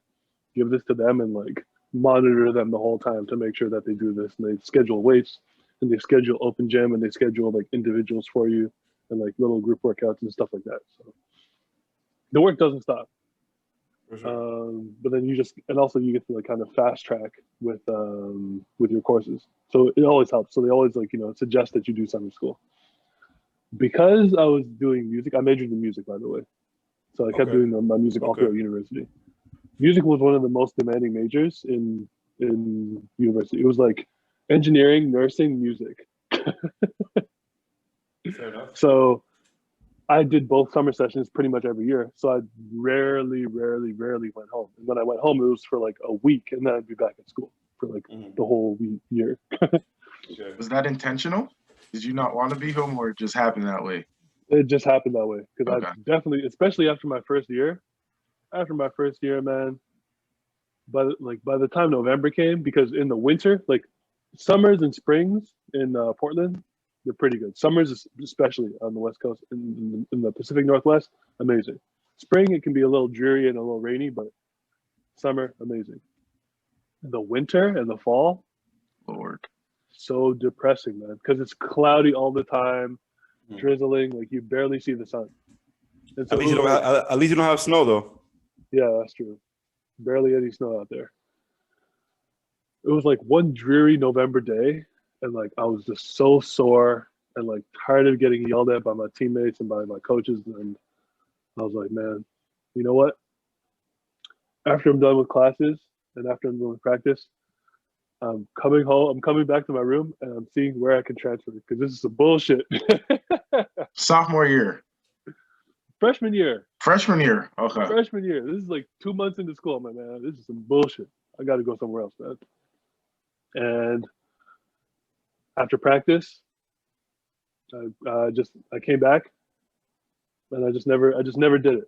give this to them and like monitor them the whole time to make sure that they do this. And they schedule weights and they schedule open gym and they schedule like individuals for you and like little group workouts and stuff like that. So the work doesn't stop. For sure. But then you just, and also you get to like kind of fast track with your courses. So it always helps. So they always like, you know, suggest that you do summer school. Because I was doing music, I majored in music, by the way. So I kept doing my music all throughout university. Music was one of the most demanding majors in university. It was like engineering, nursing, music. Fair enough. So I did both summer sessions pretty much every year. So I rarely went home. And when I went home, it was for like a week, and then I'd be back at school for like the whole year. Was that intentional? Did you not want to be home, or it just happened that way? It just happened that way because I definitely, especially after my first year, man. By the time November came, because in the winter, like summers and springs in Portland, they're pretty good. Summers, especially on the West Coast, in the Pacific Northwest, amazing. Spring, it can be a little dreary and a little rainy, but summer, amazing. The winter and the fall, Lord, so depressing, man, because it's cloudy all the time, drizzling, like you barely see the sun. And so at least you don't have snow though. Yeah, that's true. Barely any snow out there. It was like one dreary November day, and like I was just so sore and like tired of getting yelled at by my teammates and by my coaches. And I was like, man, you know what? After I'm done with classes and after I'm done with practice, I'm coming home. I'm coming back to my room and I'm seeing where I can transfer because this is some bullshit. sophomore year, Freshman year. Okay. Freshman year. This is like 2 months into school. I'm like, man, this is some bullshit. I got to go somewhere else, man. And after practice, I came back, and I just never did it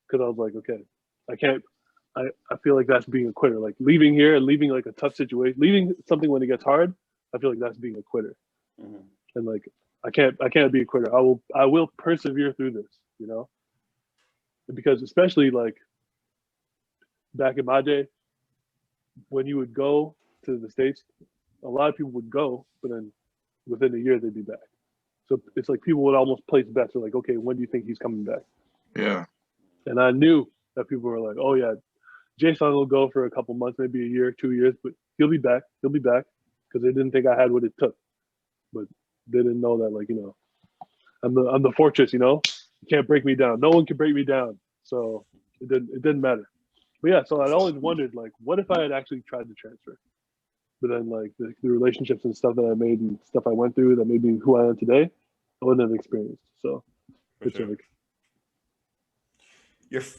because I was like, okay, I can't. I feel like that's being a quitter. Like leaving here and leaving like a tough situation, leaving something when it gets hard. I feel like that's being a quitter. And like I can't be a quitter. I will persevere through this, you know. Because especially like back in my day, when you would go to the States, a lot of people would go, but then within a year they'd be back. So it's like people would almost place bets. They're like, okay, when do you think he's coming back? Yeah. And I knew that people were like, oh yeah, Jason will go for a couple months, maybe a year, 2 years, but he'll be back. He'll be back because they didn't think I had what it took. But they didn't know that, like, you know, I'm the fortress, you know. You can't break me down. No one can break me down. So it didn't matter. But yeah, so I'd always wondered, like, what if I had actually tried to transfer? But then, like, the relationships and stuff that I made and stuff I went through that made me who I am today, I wouldn't have experienced. So it's like,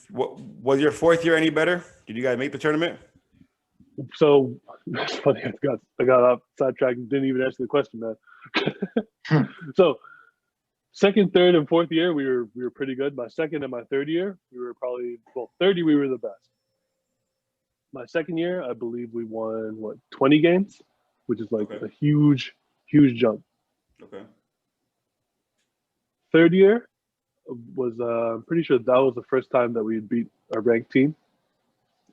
was your fourth year any better? Did you guys make the tournament? so it's funny. I got off sidetracked and didn't even answer the question, man. So second, third, and fourth year, we were pretty good. My second and my third year, we were probably, well, third year we were the best. My second year, I believe we won 20 games, which is like a huge jump. Okay. Third year was I'm pretty sure that was the first time that we beat a ranked team.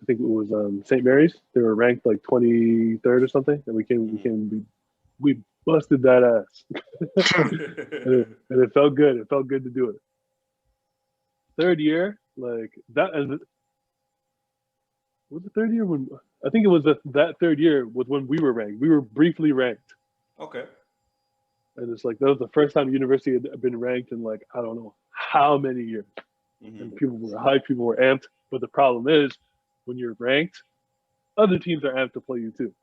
I think it was St. Mary's. They were ranked like 23rd or something, and we busted that ass. and it felt good. It felt good to do it. Third year, like that, and was the third year when I think it was that third year was when we were ranked. We were briefly ranked. Okay. And it's like that was the first time university had been ranked in like I don't know how many years. And people were hyped, people were amped. But the problem is when you're ranked, other teams are amped to play you too.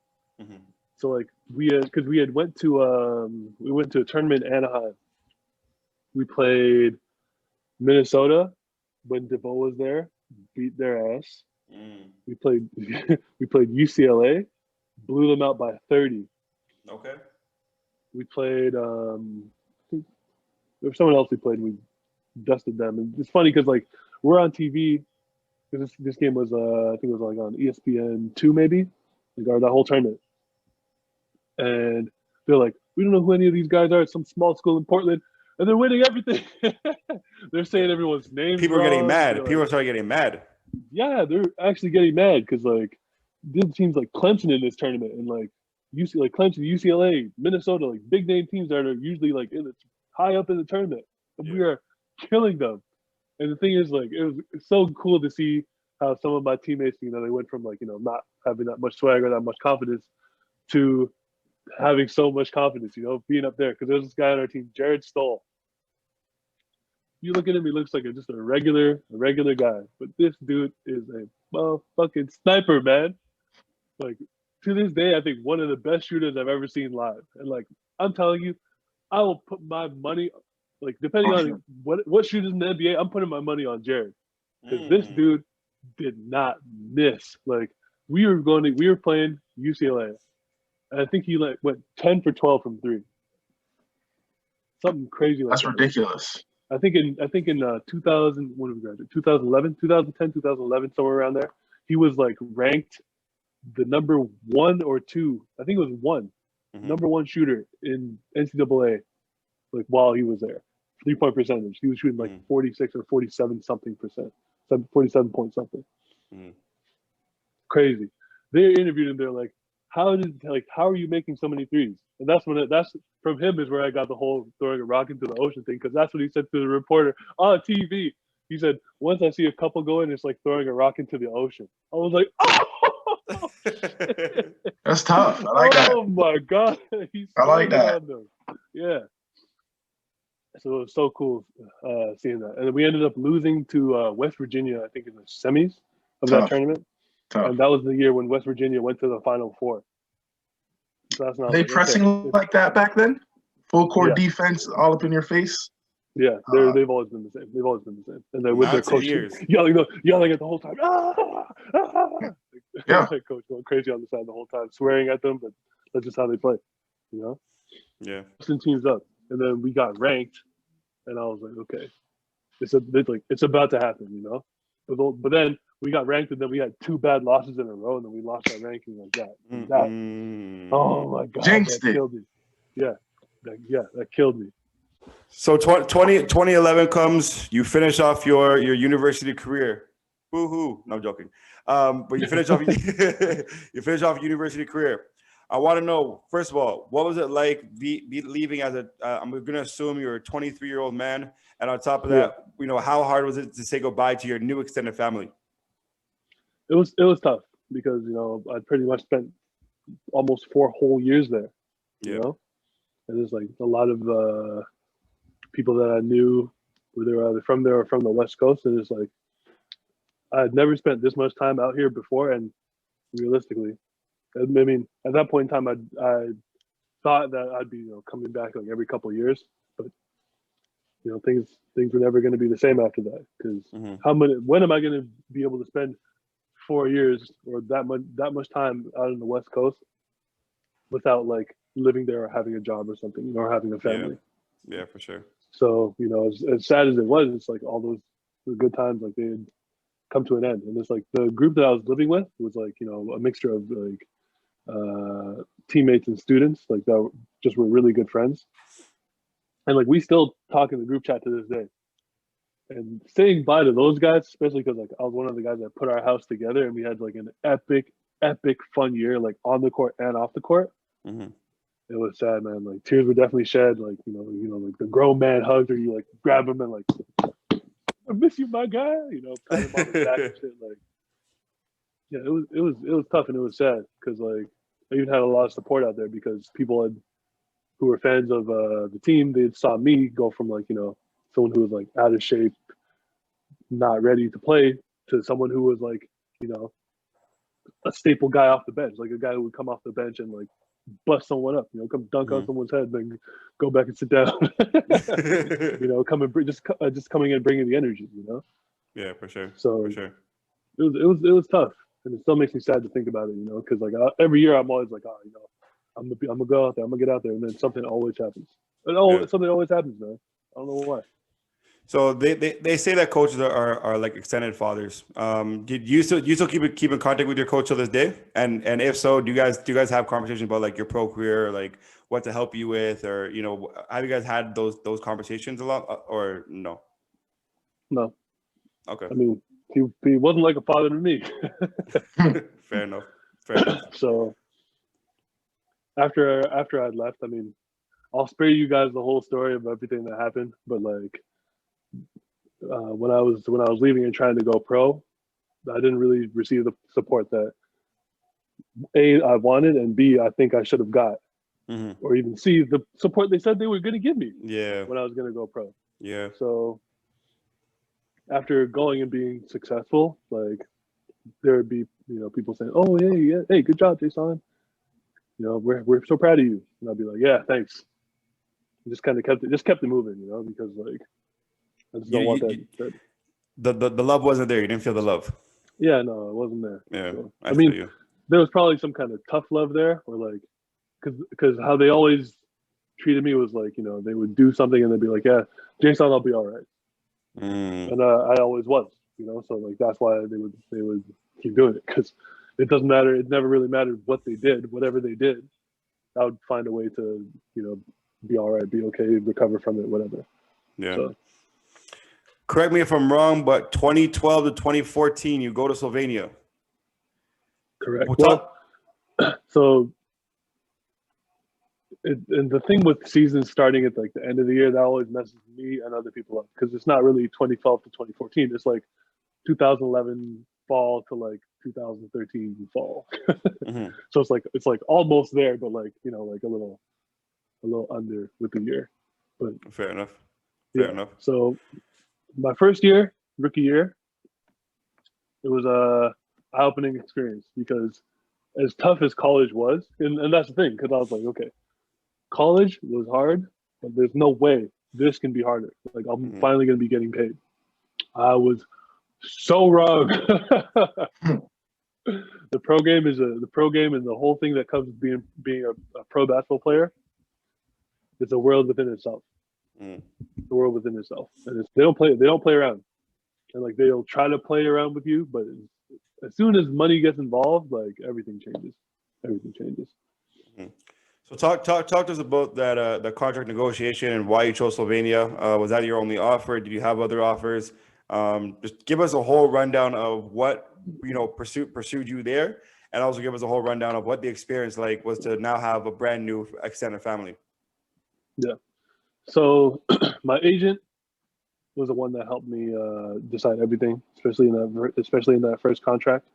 So like we went to a tournament in Anaheim. We played Minnesota when DeVoe was there, beat their ass. Mm. We played we played UCLA, blew them out by 30. Okay. We played I think there was someone else we played and we dusted them. And it's funny because like we're on TV because this game was I think it was like on ESPN2 maybe, like or that whole tournament. And they're like, we don't know who any of these guys are. It's some small school in Portland, and they're winning everything. They're saying everyone's names. People are getting mad. They're People like, started getting mad. yeah, they're actually getting mad because like did teams like Clemson in this tournament and like like Clemson, UCLA, Minnesota, like big name teams that are usually like in the high up in the tournament, and we are killing them. And the thing is, like, it was so cool to see how some of my teammates, you know, they went from like, you know, not having that much swag or that much confidence to having so much confidence, you know, being up there. Because there's this guy on our team, Jared Stoll. You look at him, he looks like just a regular guy. But this dude is a motherfucking sniper, man. Like, to this day, I think one of the best shooters I've ever seen live. And like, I'm telling you, I will put my money, like, depending on what shooters in the NBA, I'm putting my money on Jared. Because this dude did not miss. Like, we were playing UCLA. And I think he like went 10 for 12 from three. Something crazy like That's that. ridiculous. I think in 2000, when did we graduate? 2011, 2010, 2011, somewhere around there. He was like ranked the number 1 or 2. I think it was 1, number 1 shooter in NCAA. Like while he was there, 3-point percentage. He was shooting like 46 or 47 something percent, 47 point something. Crazy. They interviewed him. They're like, how are you making so many threes? And that's from him is where I got the whole throwing a rock into the ocean thing, because that's what he said to the reporter on TV. He said, once I see a couple going, it's like throwing a rock into the ocean. I was like, oh, that's tough. I like that. Oh my God. I like that. Yeah. So it was so cool seeing that. And we ended up losing to West Virginia, I think, in the semis of that tournament. And that was the year when West Virginia went to the Final Four. So that's not they pressing like that back then? Full court defense, all up in your face? Yeah, they've always been the same. They've always been the same. And then with their coach yelling at the whole time. Yeah. Coach going crazy on the side the whole time, swearing at them, but that's just how they play, you know? Yeah. Send teams up. And then we got ranked, and I was like, okay, it's about to happen, you know? But then we got ranked, and then we had 2 bad losses in a row, and then we lost our ranking like that. Oh my God, jinxed that killed me. Yeah, that killed me. So 2011 comes, you finish off your university career. Boo-hoo. No, I'm joking. But you finish off university career. I want to know, first of all, what was it like leaving as I'm going to assume you're a 23-year-old man. And on top of that, you know, how hard was it to say goodbye to your new extended family? It was tough because, you know, I pretty much spent almost 4 whole years there, you know? And there's like a lot of people that I knew, whether they were either from there or from the West Coast. And it's like, I had never spent this much time out here before. And realistically, I mean, at that point in time, I thought that I'd be, you know, coming back like every couple of years, but you know, things were never going to be the same after that. Because when am I going to be able to spend 4 years or that much time out on the West Coast without like living there or having a job or something, you know, or having a family? Yeah, for sure. So, you know, as sad as it was, it's like all those good times, like they had come to an end. And it's like the group that I was living with was like, you know, a mixture of like teammates and students, like that just were really good friends. And like we still talk in the group chat to this day. And saying bye to those guys, especially because like I was one of the guys that put our house together, and we had like an epic fun year, like on the court and off the court. It was sad, man. Like tears were definitely shed. Like you know, like the grown man hugs, or you like grab him and like, I miss you, my guy. You know, pat him on the back and shit. Like, yeah, it was tough and it was sad because like I even had a lot of support out there because people who were fans of the team, they saw me go from like, you know, someone who was like out of shape, not ready to play, to someone who was like, you know, a staple guy off the bench, like a guy who would come off the bench and like bust someone up, you know, come dunk on someone's head, then go back and sit down. You know, come and just coming in, bringing the energy, you know. Yeah, for sure. So For sure. it was tough, and it still makes me sad to think about it, because like every year I'm always like, I'm gonna go out there, I'm gonna get out there, and then something always happens. Yeah. Something always happens, man. I don't know why. So they say that coaches are like extended fathers. Did you still keep in contact with your coach to this day? And if so, do you guys have conversations about like your pro career, like what to help you with, or have you guys had those conversations a lot, or no? No, Okay, I mean, he wasn't like a father to me. fair enough. Fair enough. So after I'd left, I mean, I'll spare you guys the whole story of everything that happened. But like when I was leaving and trying to go pro, I didn't really receive the support that A, I wanted, and B, I think I should have got, Hmm. or even C, the support they said they were going to give me Yeah. when I was going to go pro. Yeah. So after going and being successful, like there would be people saying, "Oh hey, good job, Jason. We're so proud of you," and I'd be like, "Yeah, thanks." And just kind of kept it moving, because like I just You, don't want you, that. you the love wasn't there. You didn't feel the love. Yeah, no, it wasn't there. Yeah, So, I I feel mean, you. there was probably some kind of tough love there, or like, because how they always treated me was like, they would do something and they'd be like, "Yeah, Jason, I'll be all right," Mm, and I always was, so like that's why they would keep doing it, because it doesn't matter. It never really mattered what they did. Whatever they did, I would find a way to, be all right, be okay, recover from it, whatever. yeah. So Correct me if I'm wrong, but 2012 to 2014, you go to Slovenia. correct. We'll Well, talk. so and the thing with seasons starting at like the end of the year, that always messes me and other people up, because it's not really 2012 to 2014. It's like 2011 fall to like 2013 fall. Mhm. So it's like almost there, but like like a little under with the year. But Fair enough. Fair yeah, enough. so my first year, rookie year, it was a eye-opening experience, because as tough as college was, and that's the thing, because I was like, okay, college was hard, but there's no way this can be harder. Like I'm Mhm. finally gonna be getting paid. I was so wrong. The pro game, and the whole thing that comes with being a pro basketball player. It's a world within itself. Mm. The world within itself, and they don't play around, and like they'll try to play around with you, but as soon as money gets involved, like everything changes. Everything changes. Mhm. So talk to us about that the contract negotiation and why you chose Slovenia. Was that your only offer? Did you have other offers? Just give us a whole rundown of what pursued you there, and also give us a whole rundown of what the experience like was to now have a brand new extended family. Yeah. So my agent was the one that helped me decide everything, especially in that first contract.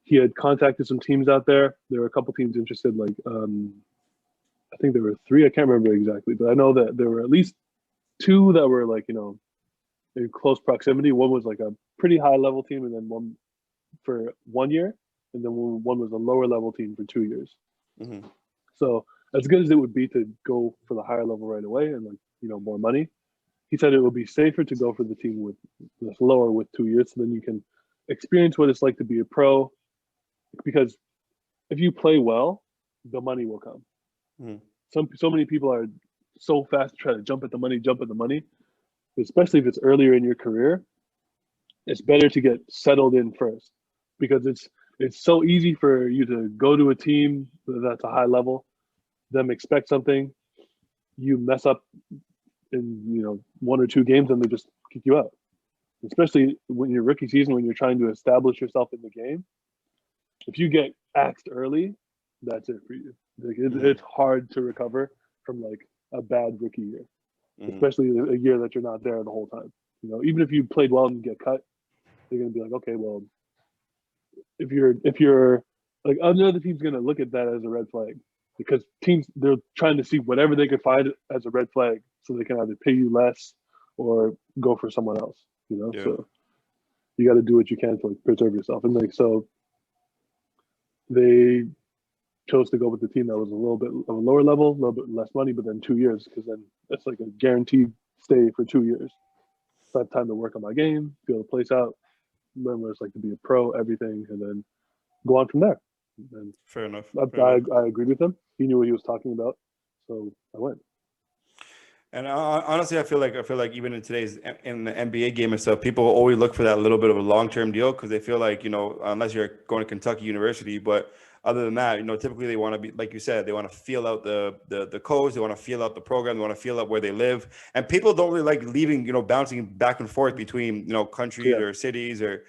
He had contacted some teams out there. There were a couple teams interested. Like I think there were three. I can't remember exactly, but I know that there were at least two that were like in close proximity. One was like a pretty high level team, and then one for 1 year, and then one was a lower level team for 2 years. Mm-hmm. So as good as it would be to go for the higher level right away and like more money, he said it would be safer to go for the team with this lower with 2 years, so then you can experience what it's like to be a pro. Because if you play well, the money will come. Mm-hmm. So many people are so fast to try to jump at the money, especially if it's earlier in your career. It's better to get settled in first, because it's so easy for you to go to a team that's a high level, them expect something, you mess up in one or two games, and they just kick you out. Especially when you're rookie season, when you're trying to establish yourself in the game. If you get axed early, that's it for you. Like it's hard to recover from like a bad rookie year, especially a year that you're not there the whole time. Even if you played well and get cut, they're gonna be like, okay, well, if you're like another team's gonna look at that as a red flag, because teams, they're trying to see whatever they could find as a red flag, so they can either pay you less or go for someone else. Yeah. So you got to do what you can to like preserve yourself, and like so they chose to go with the team that was a little bit of a lower level, a little bit less money, but then 2 years, because then that's like a guaranteed stay for 2 years. have time to work on my game, feel the place out, learn what it's like to be a pro, everything, and then go on from there. And Fair enough. I agreed with him. He knew what he was talking about, so I went. And honestly, I feel like even in today's in the NBA game and stuff, people always look for that little bit of a long-term deal because they feel like, unless you're going to Kentucky University, but other than that, typically they want to be, like you said, they want to feel out the codes, they want to feel out the program, they want to feel out where they live, and people don't really like leaving, bouncing back and forth between countries or cities or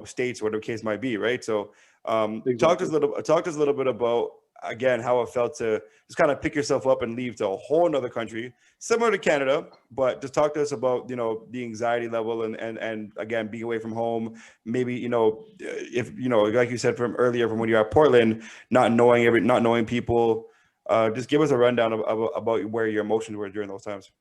states, whatever the case might be, right? So Exactly. talk to us a little bit about, again, how it felt to just kind of pick yourself up and leave to a whole another country, similar to Canada, but just talk to us about, the anxiety level and again, being away from home, maybe, if, like you said from earlier, from when you're at Portland, not knowing people, just give us a rundown about where your emotions were during those times.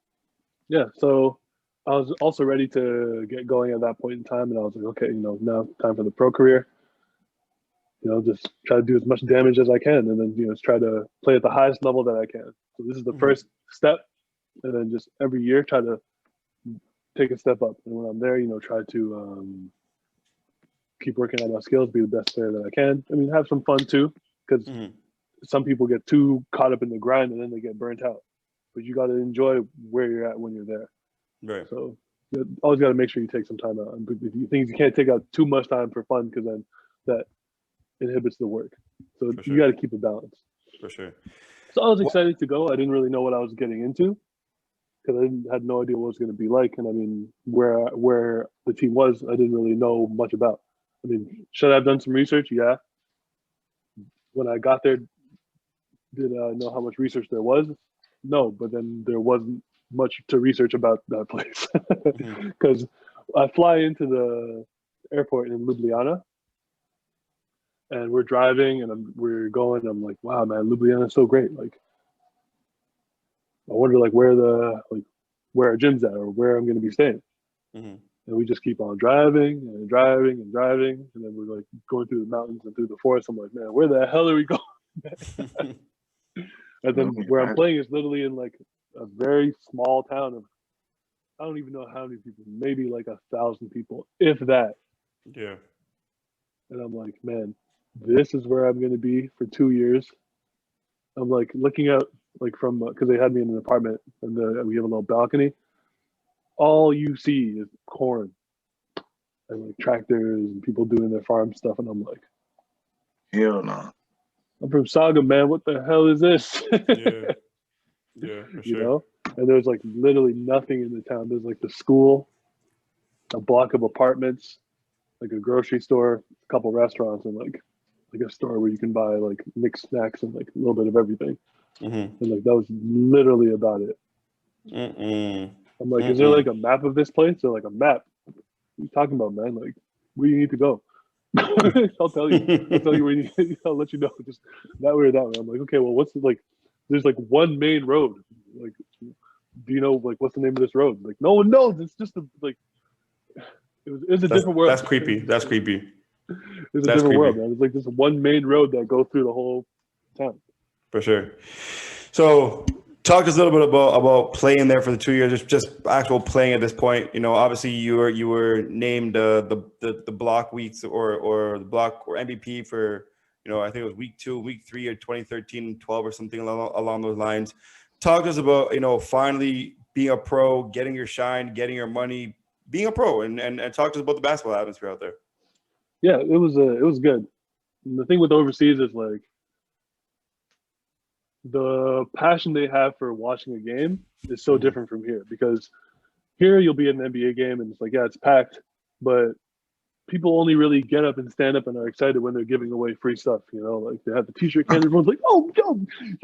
Yeah. So I was also ready to get going at that point in time. And I was like, okay, now time for the pro career. Just try to do as much damage as I can, and then just try to play at the highest level that I can. So this is the first step, and then just every year try to take a step up. And when I'm there, try to keep working on my skills, be the best player that I can. I mean, have some fun too, because some people get too caught up in the grind and then they get burnt out. But you got to enjoy where you're at when you're there. Right. So you always got to make sure you take some time out. And if you think you can't take out too much time for fun, because then that inhibits the work. So you got to keep a balance. For sure. So I was excited to go. I didn't really know what I was getting into because I had no idea what it was going to be like. And I mean, where the team was, I didn't really know much about. I mean, should I have done some research? Yeah. When I got there, did I know how much research there was? No, but then there wasn't much to research about that place because I fly into the airport in Ljubljana. And we're driving, and we're going. I'm like, wow, man, Ljubljana is so great. Like, I wonder, like, where our gym's at, or where I'm going to be staying. And we just keep on driving and driving and driving, and then we're like going through the mountains and through the forest. I'm like, man, where the hell are we going? And then where I'm playing is literally in like a very small town of, I don't even know how many people, maybe like 1,000 people, if that. Yeah. And I'm like, man, this is where I'm going to be for 2 years. I'm like looking out, like from, because they had me in an apartment and we have a little balcony. All you see is corn and like tractors and people doing their farm stuff. And I'm like, hell no. I'm from Saga, man. What the hell is this? Yeah, for sure. And there's like literally nothing in the town. There's like the school, a block of apartments, like a grocery store, a couple restaurants, and like a store where you can buy like mixed snacks and like a little bit of everything. And like that was literally about it. I'm like, is there like a map of this place? Or like a map? What are you talking about, man? Like, where you need to go? I'll tell you. Where you need, I'll let you know. Just that way or that way. I'm like, okay, well, what's like? There's like one main road. Like, do you know like what's the name of this road? Like, no one knows. It's just like it was a different world. That's creepy. That's creepy. It's a different world, man. It's like this one main road that goes through the whole town. For sure. So talk to us a little bit about playing there for the 2 years, just actual playing at this point. Obviously you were named the block weeks or the block or MVP for, I think it was week 2, week 3 of 2013, 12 or something along those lines. Talk to us about, finally being a pro, getting your shine, getting your money, being a pro, and talk to us about the basketball atmosphere out there. Yeah, it was good. And the thing with overseas is like the passion they have for watching a game is so different from here, because here you'll be at an NBA game and it's like, yeah, it's packed, but people only really get up and stand up and are excited when they're giving away free stuff. Like they have the t-shirt can, everyone's like, oh, yo,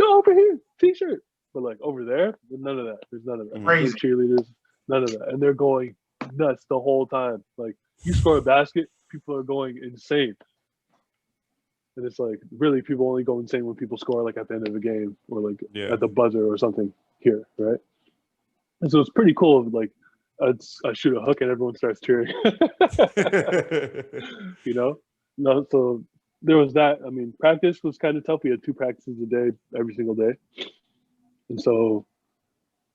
over here, t-shirt. But like over there, none of that. There's none of that. Crazy. Cheerleaders, none of that. And they're going nuts the whole time. Like you score a basket, people are going insane. And it's like really people only go insane when people score like at the end of the game or like at the buzzer or something here, right? And so it's pretty cool. Like I shoot a hook and everyone starts cheering. No, so there was that. I mean, practice was kind of tough. We had 2 practices a day, every single day. And so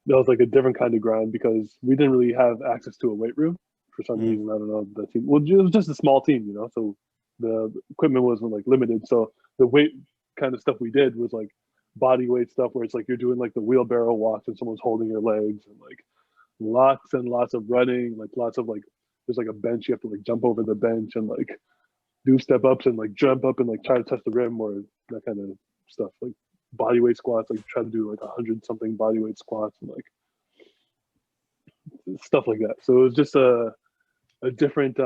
that was like a different kind of grind because we didn't really have access to a weight room for some reason. I don't know the team. Well, it was just a small team, so the equipment wasn't like limited. So the weight kind of stuff we did was like body weight stuff where it's like you're doing like the wheelbarrow walks and someone's holding your legs and like lots and lots of running, like lots of like there's like a bench you have to like jump over the bench and like do step ups and like jump up and like try to touch the rim or that kind of stuff. Like body weight squats, like try to do like 100 something body weight squats and like stuff like that. So it was just a different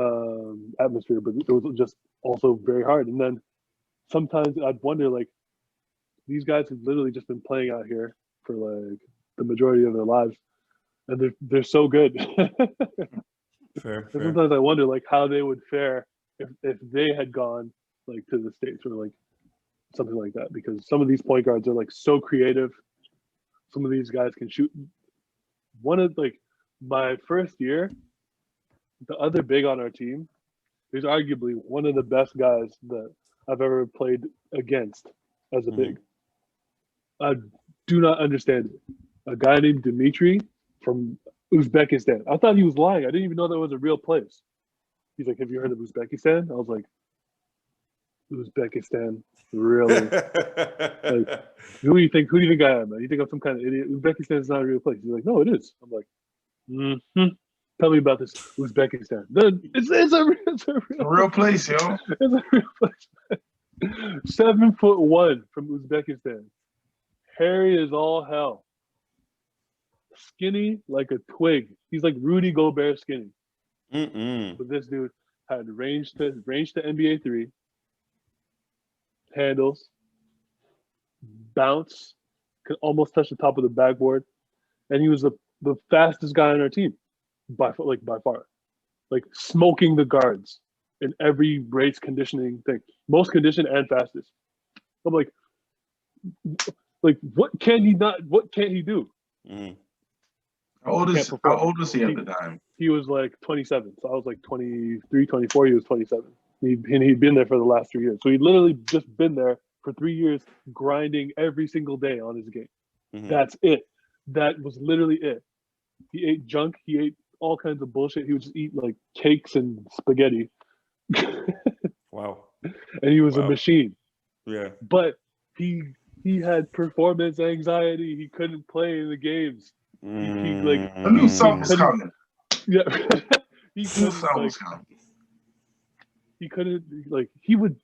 atmosphere, but it was just also very hard. And then sometimes I'd wonder like these guys have literally just been playing out here for like the majority of their lives, and they're so good. Fair. Sometimes I wonder like how they would fare if they had gone like to the States or like something like that, because some of these point guards are like so creative. Some of these guys can shoot. One of like my first year, the other big on our team is arguably one of the best guys that I've ever played against as a big. I do not understand it. A guy named Dmitry from Uzbekistan. I thought he was lying. I didn't even know that was a real place. He's like, "Have you heard of Uzbekistan?" I was like, "Uzbekistan, really? Like, who do you think I am, man? You think I'm some kind of idiot? Uzbekistan is not a real place." He's like, "No, it is." I'm like, "Tell me about this Uzbekistan." It's a real place, yo. It's a real place. 7'1" from Uzbekistan. Hairy as all hell. Skinny like a twig. He's like Rudy Gobert skinny. But this dude had range to NBA 3, handles, bounce, could almost touch the top of the backboard, and he was the fastest guy on our team by far, like smoking the guards in every race conditioning thing, most conditioned and fastest. I'm like what can he do? How old was he at the time? He was like 27. So I was like 23, 24. He was 27. He'd been there for the last 3 years. So he'd literally just been there for 3 years, grinding every single day on his game. That's it. That was literally it. He ate junk. He ate all kinds of bullshit. He would just eat like cakes and spaghetti. Wow. And he was a machine. Yeah. But he had performance anxiety. He couldn't play in the games. I knew something was coming. Yeah. He couldn't like he would,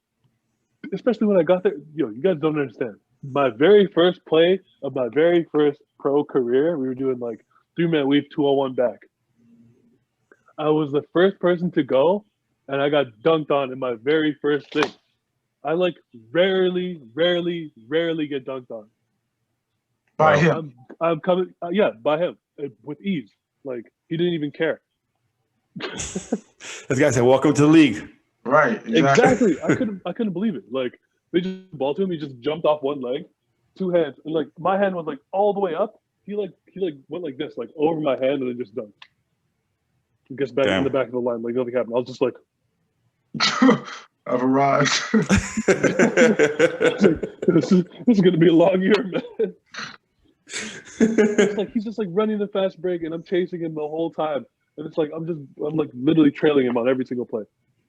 especially when I got there. You guys don't understand. My very first play of my very first pro career, we were doing like 3-man weave 201 back. I was the first person to go, and I got dunked on in my very first thing. I like rarely get dunked on. By him. I'm coming. By him with ease. Like he didn't even care. This guy said, "Welcome to the league." Right. Exactly. I couldn't believe it. Like they just ball to him. He just jumped off one leg, 2 hands, and like my hand was like all the way up. He went like this, like over my hand, and then just dunked. He gets back in the back of the line, like nothing happened. I was just like, I've arrived. This is gonna be a long year, man. He's just like running the fast break, and I'm chasing him the whole time. And it's like I'm like literally trailing him on every single play.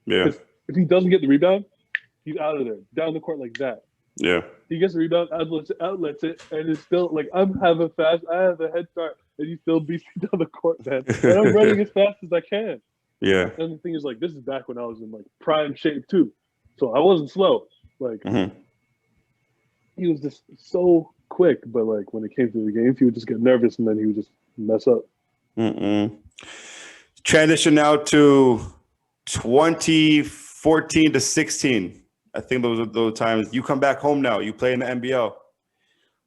Yeah. If he doesn't get the rebound, he's out of there, down the court like that. Yeah. He gets the rebound, outlets it, and it's still like I have a head start, and he still beats me down the court, man. And I'm running as fast as I can. Yeah. And the thing is, like, this is back when I was in like prime shape too, so I wasn't slow. Like, he was just so quick, but like when it came to the games, he would just get nervous and then he would just mess up. Transition now to 2014 to 16. I think those are those times. You come back home now. You play in the NBL.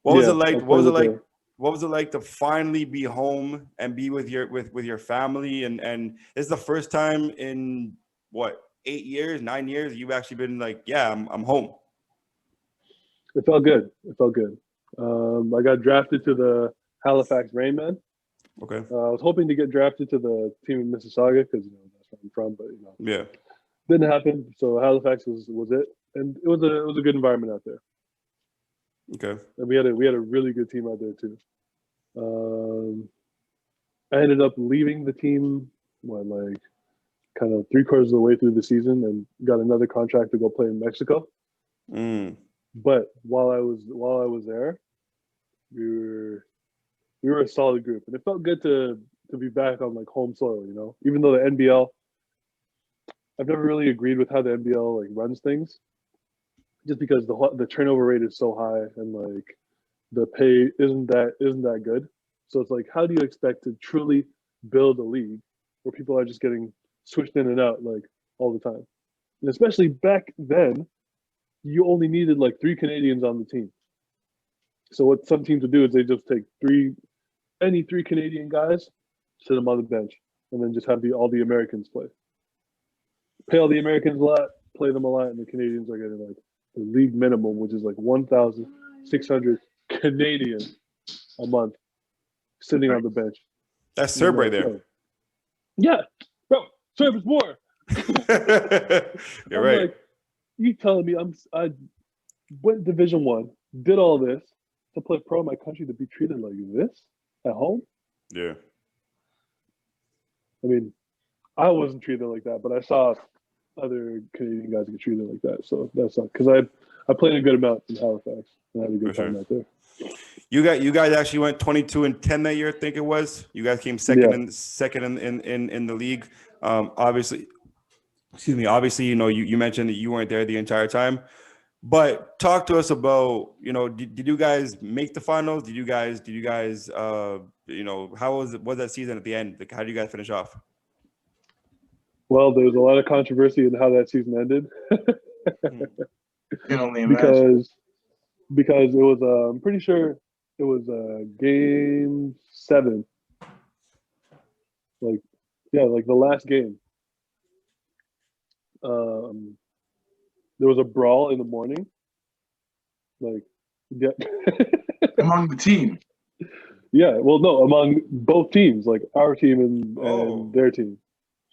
What was it like? What was it like to finally be home and be with your family? And this is the first time in what, 8 years, 9 years you've actually been like, yeah, I'm home. It felt good. I got drafted to the Halifax Rainmen. Okay. I was hoping to get drafted to the team in Mississauga because that's where I'm from, but yeah, didn't happen. So Halifax was it, and it was a good environment out there. Okay. And we had a really good team out there too. I ended up leaving the team, kind of 3/4 of the way through the season, and got another contract to go play in Mexico. Mm. But while I was there, we were a solid group, and it felt good to be back on like home soil. Even though the NBL, I've never really agreed with how the NBL like runs things, just because the turnover rate is so high and like the pay isn't that good. So it's like, how do you expect to truly build a league where people are just getting switched in and out like all the time? And especially back then, you only needed like 3 Canadians on the team. So what some teams would do is they just take any 3 Canadian guys, sit them on the bench, and then just have all the Americans play. Pay all the Americans a lot, play them a lot, and the Canadians are getting like the league minimum, which is like 1,600 Canadian a month, sitting on the bench. That's Serb right there. Bro. Yeah, bro, Serb is more. You're right. Like, you telling me I went Division 1, did all this to play pro in my country, to be treated like this at home? Yeah. I mean, I wasn't treated like that, but I saw other Canadian guys get treated like that. So that sucked, because I played a good amount in Halifax and had a good time out there. You guys actually went 22-10 that year, I think it was. You guys came second in the league. Obviously, you mentioned that you weren't there the entire time. But talk to us about, did you guys make the finals? Did you guys how was that season at the end? Like, how did you guys finish off? Well, there was a lot of controversy in how that season ended. Can only imagine. Because it was, I'm pretty sure it was game 7. Like the last game. There was a brawl in the morning. Like, yeah. Among the team. Yeah, well, no, among both teams, like our team and their team.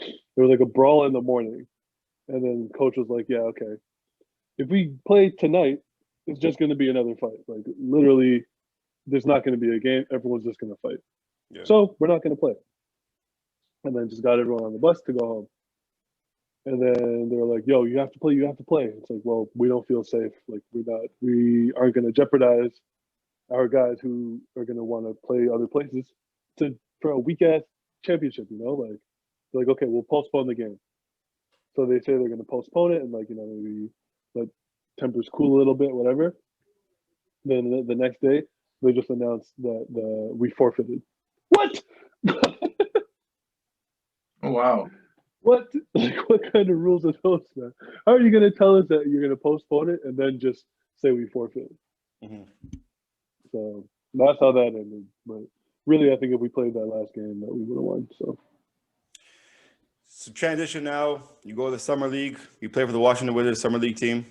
There was like a brawl in the morning, and then coach was like, "Yeah, okay, if we play tonight, it's just going to be another fight. Like, literally, there's not going to be a game. Everyone's just going to fight. Yeah. So we're not going to play." And then just got everyone on the bus to go home. And then they were like, "Yo, you have to play. You have to play." It's like, well, we don't feel safe. Like, we aren't going to jeopardize our guys who are going to want to play other places for a weak ass championship. Like, they're like, okay, we'll postpone the game. So they say they're going to postpone it and maybe let tempers cool a little bit, whatever. Then the next day, they just announced that we forfeited. What? Oh, wow. What? Like, what kind of rules are those, man? How are you going to tell us that you're going to postpone it and then just say we forfeited? Mm-hmm. So that's how that ended. But really, I think if we played that last game, that we would have won. So transition now. You go to the summer league. You play for the Washington Wizards summer league team.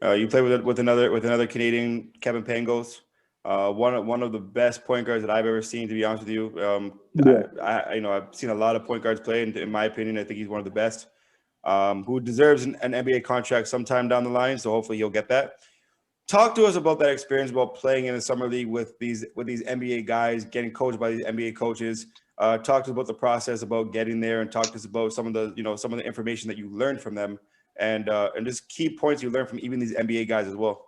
You play with another Canadian, Kevin Pangos. One of the best point guards that I've ever seen, to be honest with you. I've seen a lot of point guards play, and in my opinion, I think he's one of the best. Who deserves an NBA contract sometime down the line. So hopefully he'll get that. Talk to us about that experience about playing in the summer league with these NBA guys, getting coached by these NBA coaches. Talk to us about the process about getting there, and talk to us about some of the information that you learned from them, and just key points you learned from even these NBA guys as well.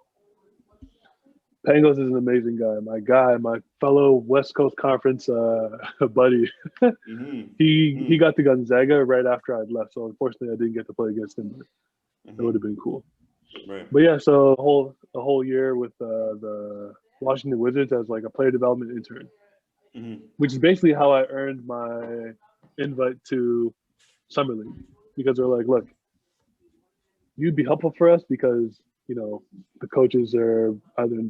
Pangos is an amazing guy. My fellow West Coast Conference buddy. Mm-hmm. He got to Gonzaga right after I'd left, so unfortunately I didn't get to play against him. But it would have been cool. Right. But yeah, so a whole year with the Washington Wizards as like a player development intern, which is basically how I earned my invite to Summer League, because they're like, look, you'd be helpful for us because the coaches are either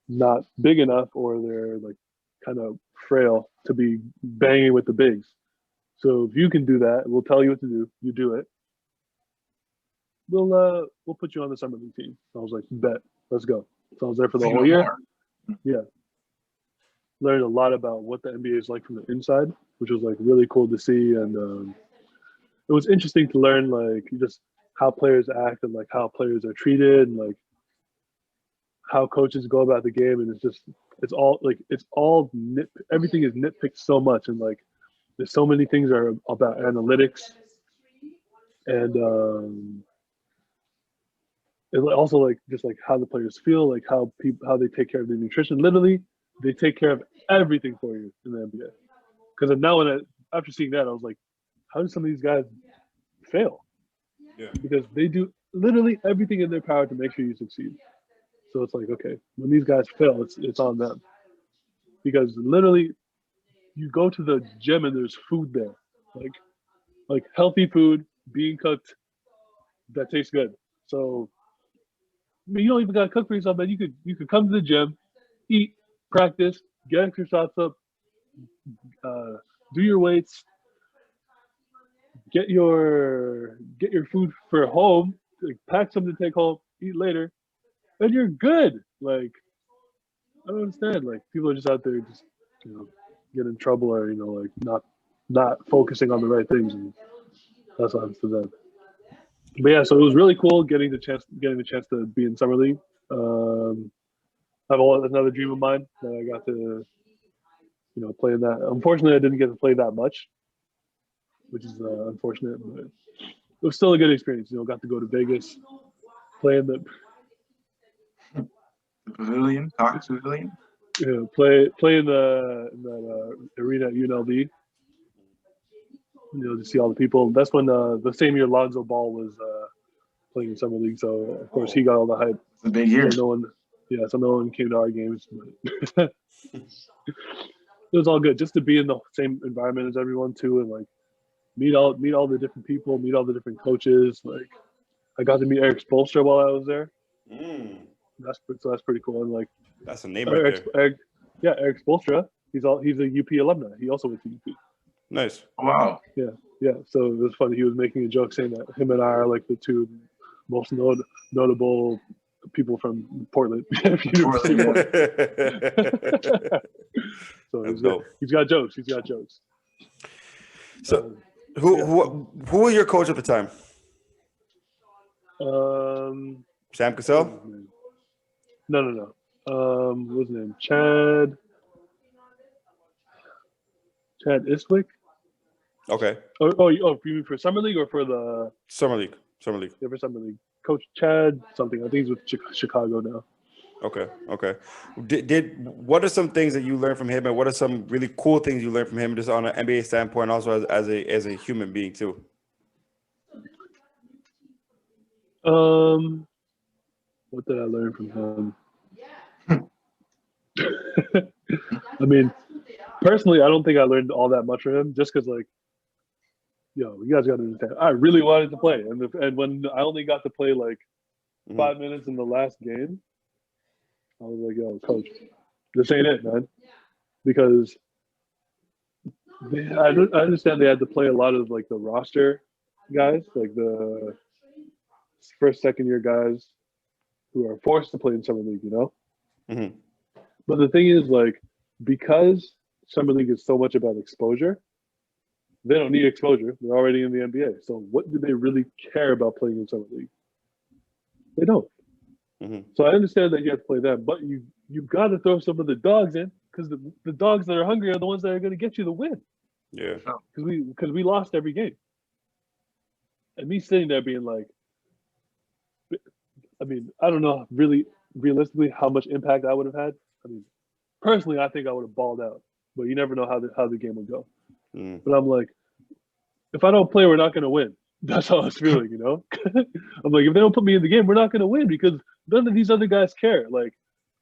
not big enough or they're like kind of frail to be banging with the bigs. So if you can do that, we'll tell you what to do. You do it. We'll put you on the summer league team. I was like, bet, let's go. So I was there for the whole year. Yeah. Learned a lot about what the NBA is like from the inside, which was like really cool to see. And it was interesting to learn like just how players act and like how players are treated and like how coaches go about the game, and everything is nitpicked so much, and like there's so many things are about analytics and also like just like how the players feel, like how they take care of their nutrition. Literally, they take care of everything for you in the NBA. Because now after seeing that, I was like, how do some of these guys fail? Yeah. Because they do literally everything in their power to make sure you succeed. So it's like, okay, when these guys fail, it's on them. Because literally, you go to the gym and there's food there, like healthy food being cooked that tastes good. So I mean, you don't even gotta cook for yourself, man. You could come to the gym, eat, practice, get extra shots up, do your weights, get your food for home, like, pack something to take home, eat later, and you're good. Like I don't understand. Like people are just out there just get in trouble or like not focusing on the right things, and that's what happens to them. But yeah, so it was really cool getting the chance to be in summer league. I have another dream of mine that I got to play in that. Unfortunately, I didn't get to play that much, which is unfortunate, but it was still a good experience. Got to go to Vegas, play in the Pavilion, Cox Pavilion. Play in that arena at UNLV. To see all the people. That's when the same year Lonzo Ball was playing in summer league, so of course he got all the hype. It's a big year. So no one came to our games. But it was all good just to be in the same environment as everyone too, and like meet all the different people, meet all the different coaches. Like I got to meet Eric Spoelstra while I was there. That's pretty cool. And like that's a name right there. Eric Spoelstra. He's a UP alumni. He also went to UP. Nice. Wow. Yeah. So it was funny. He was making a joke saying that him and I are like the two most notable people from Portland. So he's got jokes. So who was your coach at the time? Sam Cassell? No. What was his name? Chad Istwick? Okay. Oh, you mean for Summer League or for the Summer League? Yeah, for Summer League. Coach Chad something. I think he's with Chicago now. Okay. What are some things that you learned from him, and what are some really cool things you learned from him, just on an NBA standpoint, also as a human being too? What did I learn from him? I mean, personally, I don't think I learned all that much from him, just because, like, you guys got to understand, I really wanted to play, and when I only got to play like 5 minutes in the last game, I was like, "Yo, coach, this ain't it, man," because I understand they had to play a lot of like the roster guys, like the first, second year guys who are forced to play in summer league, But the thing is, like, because summer league is so much about exposure, they don't need exposure. They're already in the NBA. So what do they really care about playing in summer league? They don't. So I understand that you have to play that, but you've got to throw some of the dogs in, because the dogs that are hungry are the ones that are going to get you the win. Yeah. Because we lost every game. And me sitting there being like, I mean, I don't know really realistically how much impact I would have had. I mean, personally, I think I would have balled out, but you never know how the game would go. But I'm like, if I don't play, we're not going to win. That's how I was feeling, I'm like, if they don't put me in the game, we're not going to win, because none of these other guys care. Like,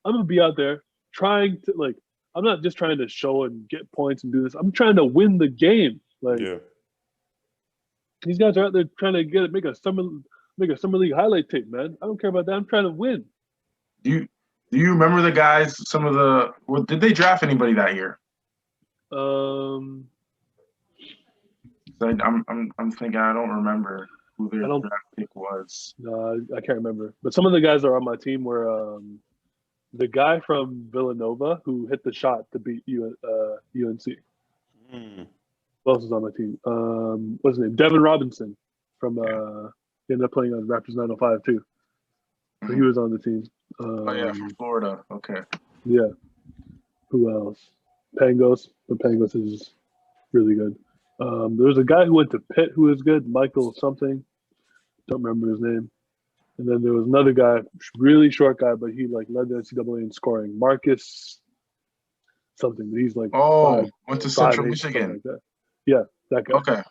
I'm going to be out there trying to, like, I'm not just trying to show and get points and do this. I'm trying to win the game. Like, these guys are out there trying to make a summer league highlight tape, man. I don't care about that. I'm trying to win. Do you remember the guys? Did they draft anybody that year? I'm thinking I don't remember who their draft pick was. No, I can't remember. But some of the guys that are on my team were the guy from Villanova who hit the shot to beat UNC. Who else is on my team? What's his name? Devin Robinson from he ended up playing on Raptors 905 too. But he was on the team. Oh yeah, from Florida. Okay. Yeah. Who else? Pangos. But Pangos is really good. There was a guy who went to Pitt who was good, Michael something. Don't remember his name. And then there was another guy, really short guy, but he like led the NCAA in scoring. Marcus something. He's like went to 5'8", Central something Michigan. like that. Yeah, that guy. Okay.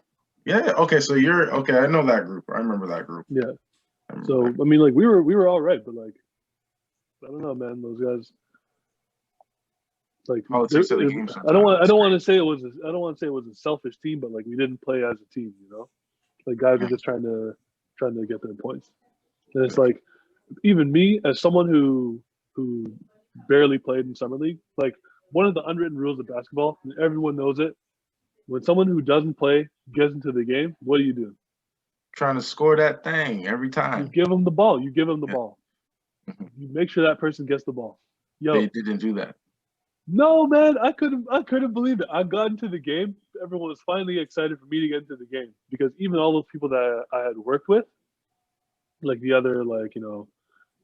Yeah. Okay. So you're okay. I know that group. I remember that group. Yeah. I remember So that. I mean, like we were all right, but like I don't know, man. Those guys, like Politics of the game I don't want sometimes. to say it was I don't want to say it was a selfish team, but like we didn't play as a team, you know. Like guys are just trying to get their points, and it's like even me as someone who barely played in summer league, like one of the unwritten rules of basketball, and everyone knows it. When someone who doesn't play gets into the game, what do? Trying to score that thing every You time. give them the ball. You give them the Yeah. ball. Mhm. You make sure that person gets the ball. Yo, They didn't do that. no, man, I couldn't believe it. I got into the game. Everyone was finally excited for me to get into the game because even all those people that I had worked with, like the other, like, you know,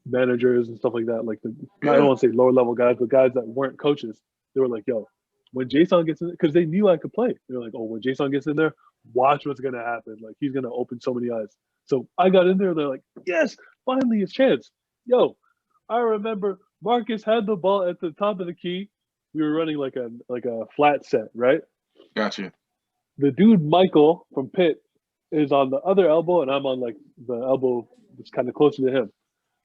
managers and stuff like that, like I don't want to say lower level guys, but guys that weren't coaches, they were like, yo, when Jason gets in, because they knew I could play. They're like, oh, when Jason gets in there, watch what's gonna happen. Like he's gonna open so many eyes. So I got in there. They're like, yes, finally a chance. Yo, I remember Marcus had the ball at the top of the key. We were running like a flat set, right? Gotcha. The dude Michael from Pitt is on the other elbow, and I'm on like the elbow that's kind of closer to him.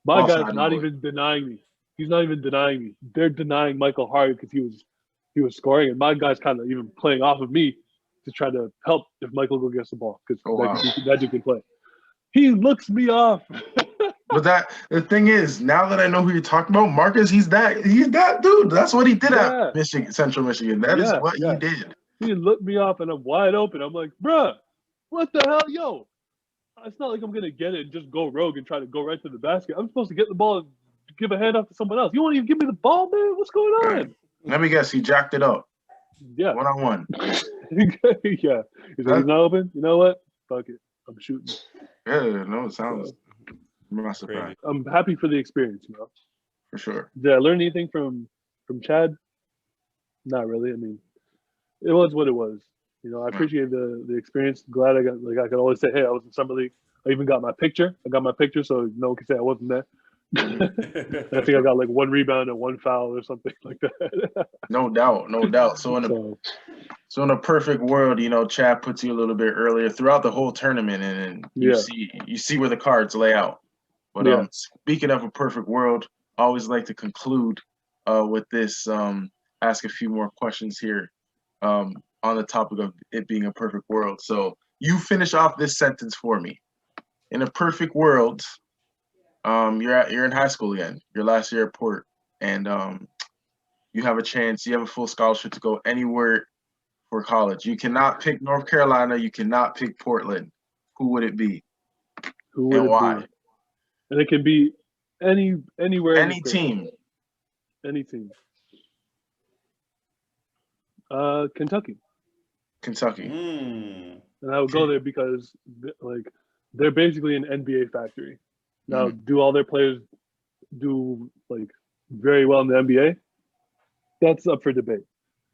My Also, guy's not even denying me. He's not even denying me. They're denying Michael hard because he was scoring, and my guy's kind of even playing off of me to try to help if Michael go gets the ball because that dude can play. He looks me off. But the thing is, now that I know who you're talking about, Marcus, he's that dude. That's what he did at Michigan, Central Michigan. That is what he did. He looked me off, and I'm wide open. I'm like, bruh, what the hell, yo? It's not like I'm gonna get it and just go rogue and try to go right to the basket. I'm supposed to get the ball and give a handoff to someone else. You won't even give me the ball, man? What's going on? Right. Let me guess. He jacked it up. Yeah. 1-on-1. Yeah. He's like, he's not open. You know what? Fuck it. I'm shooting. Yeah. No, it sounds. I'm not surprised. I'm happy for the experience, you know. For sure. Did I learn anything from Chad? Not really. I mean, it was what it was. You know, I appreciate the experience. Glad I could always say, hey, I was in summer league. I even got my picture. So no one can say I wasn't there. I think I got like 1 rebound and 1 foul or something like that. No doubt. So in a perfect world, you know, Chad puts you a little bit earlier throughout the whole tournament, and you see where the cards lay out. But speaking of a perfect world, I always like to conclude with this. Ask a few more questions here on the topic of it being a perfect world. So you finish off this sentence for me. In a perfect world, you're in high school again, your last year at Port, and you have a chance. You have a full scholarship to go anywhere for college. You cannot pick North Carolina. You cannot pick Portland. Who would it be? Who would and it why? Be? And it can be anywhere. Any team. Any team. Kentucky. Mm. And I would go there because like they're basically an NBA factory. Now, do all their players do like very well in the NBA? That's up for debate.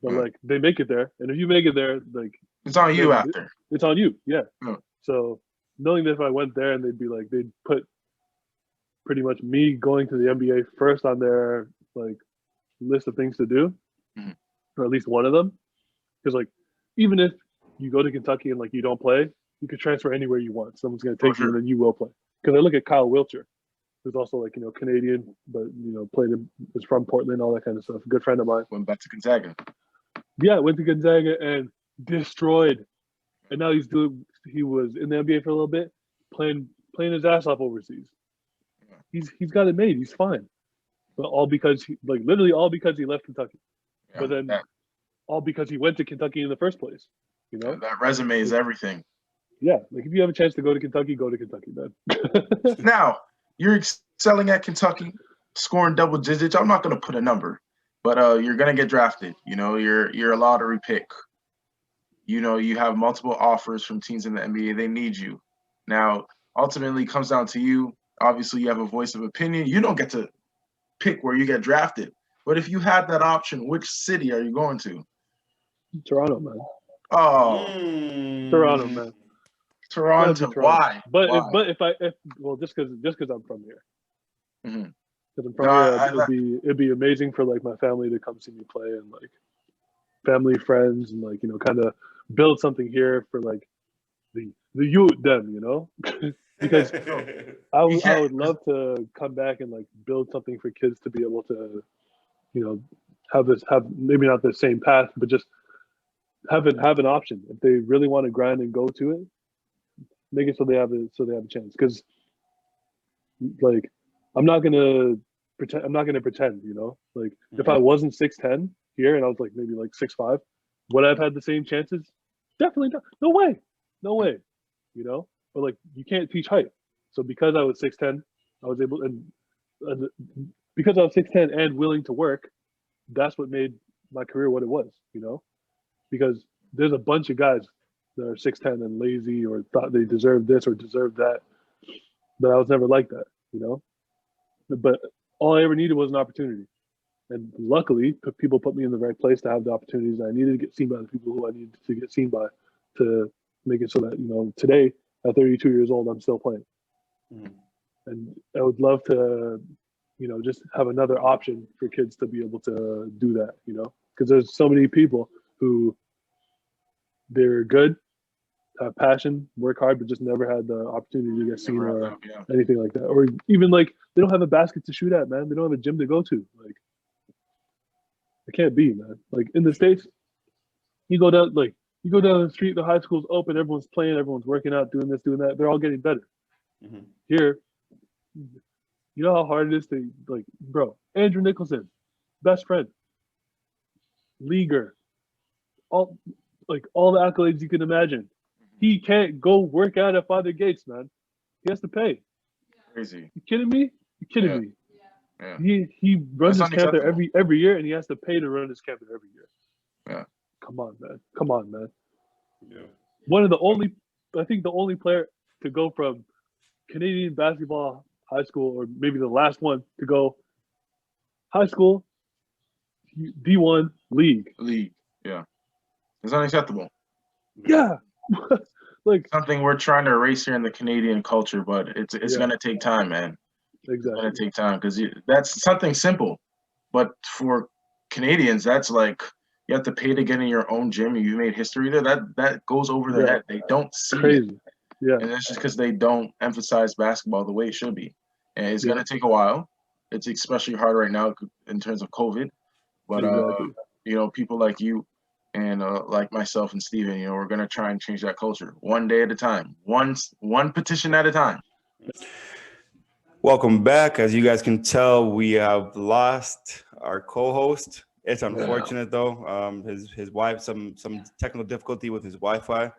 But like they make it there, and if you make it there, like it's on you after. It's on you, yeah. So knowing that if I went there and they'd put pretty much me going to the NBA first on their like list of things to do, or at least one of them, because like even if you go to Kentucky and like you don't play, you can transfer anywhere you want. Someone's gonna take you, and then you will play. Because I look at Kyle Wiltshire, who's also like, you know, Canadian, but you know, is from Portland, all that kind of stuff. Good friend of mine. Went back to Gonzaga. Yeah, went to Gonzaga and destroyed. And now he was in the NBA for a little bit, playing his ass off overseas. He's got it made. He's fine. But all because literally all because he left Kentucky. Yeah, but then all because he went to Kentucky in the first place. You know? That resume is everything. Yeah, like if you have a chance to go to Kentucky, man. Now, you're excelling at Kentucky, scoring double digits. I'm not going to put a number, but you're going to get drafted. You know, you're a lottery pick. You know, you have multiple offers from teams in the NBA. They need you. Now, ultimately, it comes down to you. obviously you have a voice of opinion. You don't get to pick where you get drafted. But if you had that option, which city are you going to? Toronto, man. Oh, Toronto, man. Toronto. Why? But Why? well, just because I'm from here. Mm-hmm. Because I'm from here, it'd be amazing for like my family to come see me play and like family, friends, and like kind of build something here for like the youth them, because I would love to come back and like build something for kids to be able to, have maybe not the same path, but just have an option if they really want to grind and go to it. Make it so they have a chance. Because like I'm not gonna pretend. Like if I wasn't 6'10" here and I was like maybe like 6'5", would I have had the same chances? Definitely not. No way. But like you can't teach height. So because I was 6'10", I was able and because I was 6'10" and willing to work, that's what made my career what it was. Because there's a bunch of guys that are 6'10" and lazy or thought they deserved this or deserved that, but I was never like that. But all I ever needed was an opportunity. And luckily, people put me in the right place to have the opportunities I needed to get seen by the people who I needed to get seen by to make it so that, today at 32 years old, I'm still playing. And I would love to, just have another option for kids to be able to do that, because there's so many people who they're good, have passion, work hard, but just never had the opportunity to get seen or anything like that. Or even like they don't have a basket to shoot at, man. They don't have a gym to go to. Like it can't be, man. Like in the States, you go down the street, the high school's open, everyone's playing, everyone's working out, doing this, doing that. They're all getting better. Here, you know how hard it is to like, bro, Andrew Nicholson, best friend, leaguer, all the accolades you can imagine. He can't go work out at Father Gates, man. He has to pay. Crazy. You kidding me? Yeah. He runs That's his camp there every year, and he has to pay to run his camp there every year. Yeah. Come on, man. Yeah. I think the only player to go from Canadian basketball high school, or maybe the last one to go high school, D1 league. Yeah. It's unacceptable. Yeah. Like something we're trying to erase here in the Canadian culture, but it's gonna take time, man. Exactly. It's gonna take time because that's something simple, but for Canadians, that's like you have to pay to get in your own gym. You made history there. That goes over their head. They don't see it. Yeah, and that's just because they don't emphasize basketball the way it should be. And it's gonna take a while. It's especially hard right now in terms of COVID, but people like you and like myself and Steven, we're gonna try and change that culture one day at a time, one petition at a time. Welcome back. As you guys can tell, we have lost our co-host. It's unfortunate though. His wife, some technical difficulty with his Wi-Fi.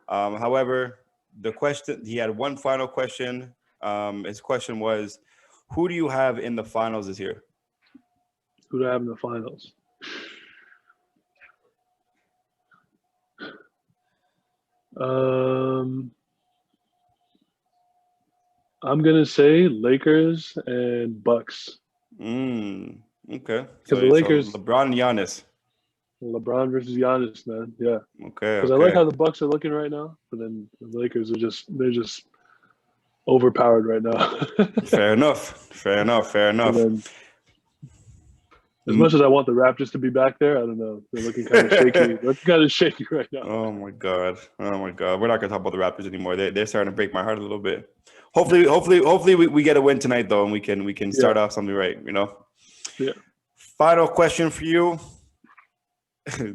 However, he had one final question. His question was, who do you have in the finals this year? Who do I have in the finals? I'm gonna say Lakers and Bucks. Okay. Because the Lakers, LeBron and Giannis. LeBron versus Giannis, man. Yeah. Okay. Because I like how the Bucks are looking right now, but then the Lakers they're just overpowered right now. Fair enough. Then, as much as I want the Raptors to be back there, I don't know. They're looking kind of shaky. They're kind of shaky right now. Oh my god. We're not gonna talk about the Raptors anymore. They're starting to break my heart a little bit. Hopefully we get a win tonight though, and we can start off something right. Yeah. Final question for you.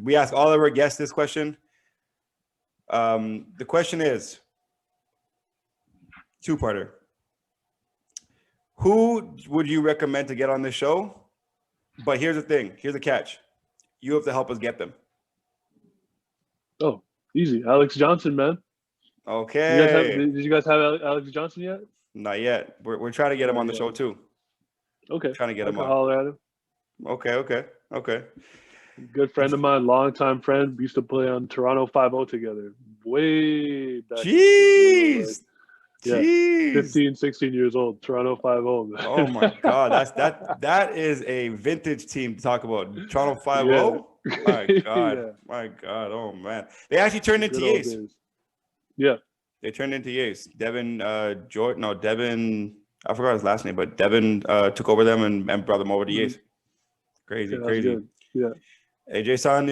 We ask all of our guests this question. The question is two-parter. Who would you recommend to get on this show? But here's the thing. Here's the catch. You have to help us get them. Oh, easy. Alex Johnson, man. Okay. Did you guys have Alex Johnson yet? Not yet. We're trying to get him on the show too. Okay. Trying to get him on. Holler at him. Okay. Good friend of mine, longtime friend. We used to play on Toronto 5-0 together. Way back. Jeez. Yeah. Jeez. 15, 16 years old. Toronto 5-0. Oh my God, that is a vintage team to talk about. Toronto 5-0. My God, Yeah. my God. Oh man, they actually turned into Good old Ace. days. Yeah. They turned into Ace. Devin, Jordan. No, Devin. I forgot his last name, but Devin took over them and brought them over to Ace. Crazy, That's crazy. good. Yeah. Hey, Jason,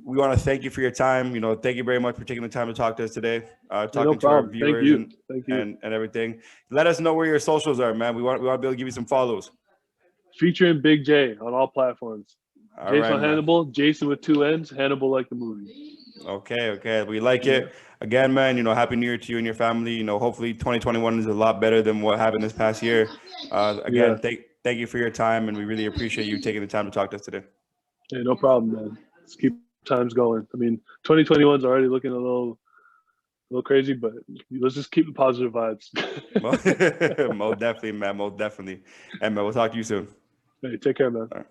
we want to thank you for your time. Thank you very much for taking the time to talk to us today, talking no to our problem. viewers Thank you. and everything. Let us know where your socials are, man. We want to be able to give you some follows. Featuring Big J on all platforms. All Jason right, man. Hannibal, Jason with 2 N's, Hannibal like the movie. Okay. We like it. Again, man, Happy New Year to you and your family. Hopefully 2021 is a lot better than what happened this past year. Again, thank you for your time, and we really appreciate you taking the time to talk to us today. Hey, no problem, man. Let's keep times going. I mean, 2021 is already looking a little crazy, but let's just keep the positive vibes. Most definitely, man. Most definitely. And man, we'll talk to you soon. Hey, take care, man. All right.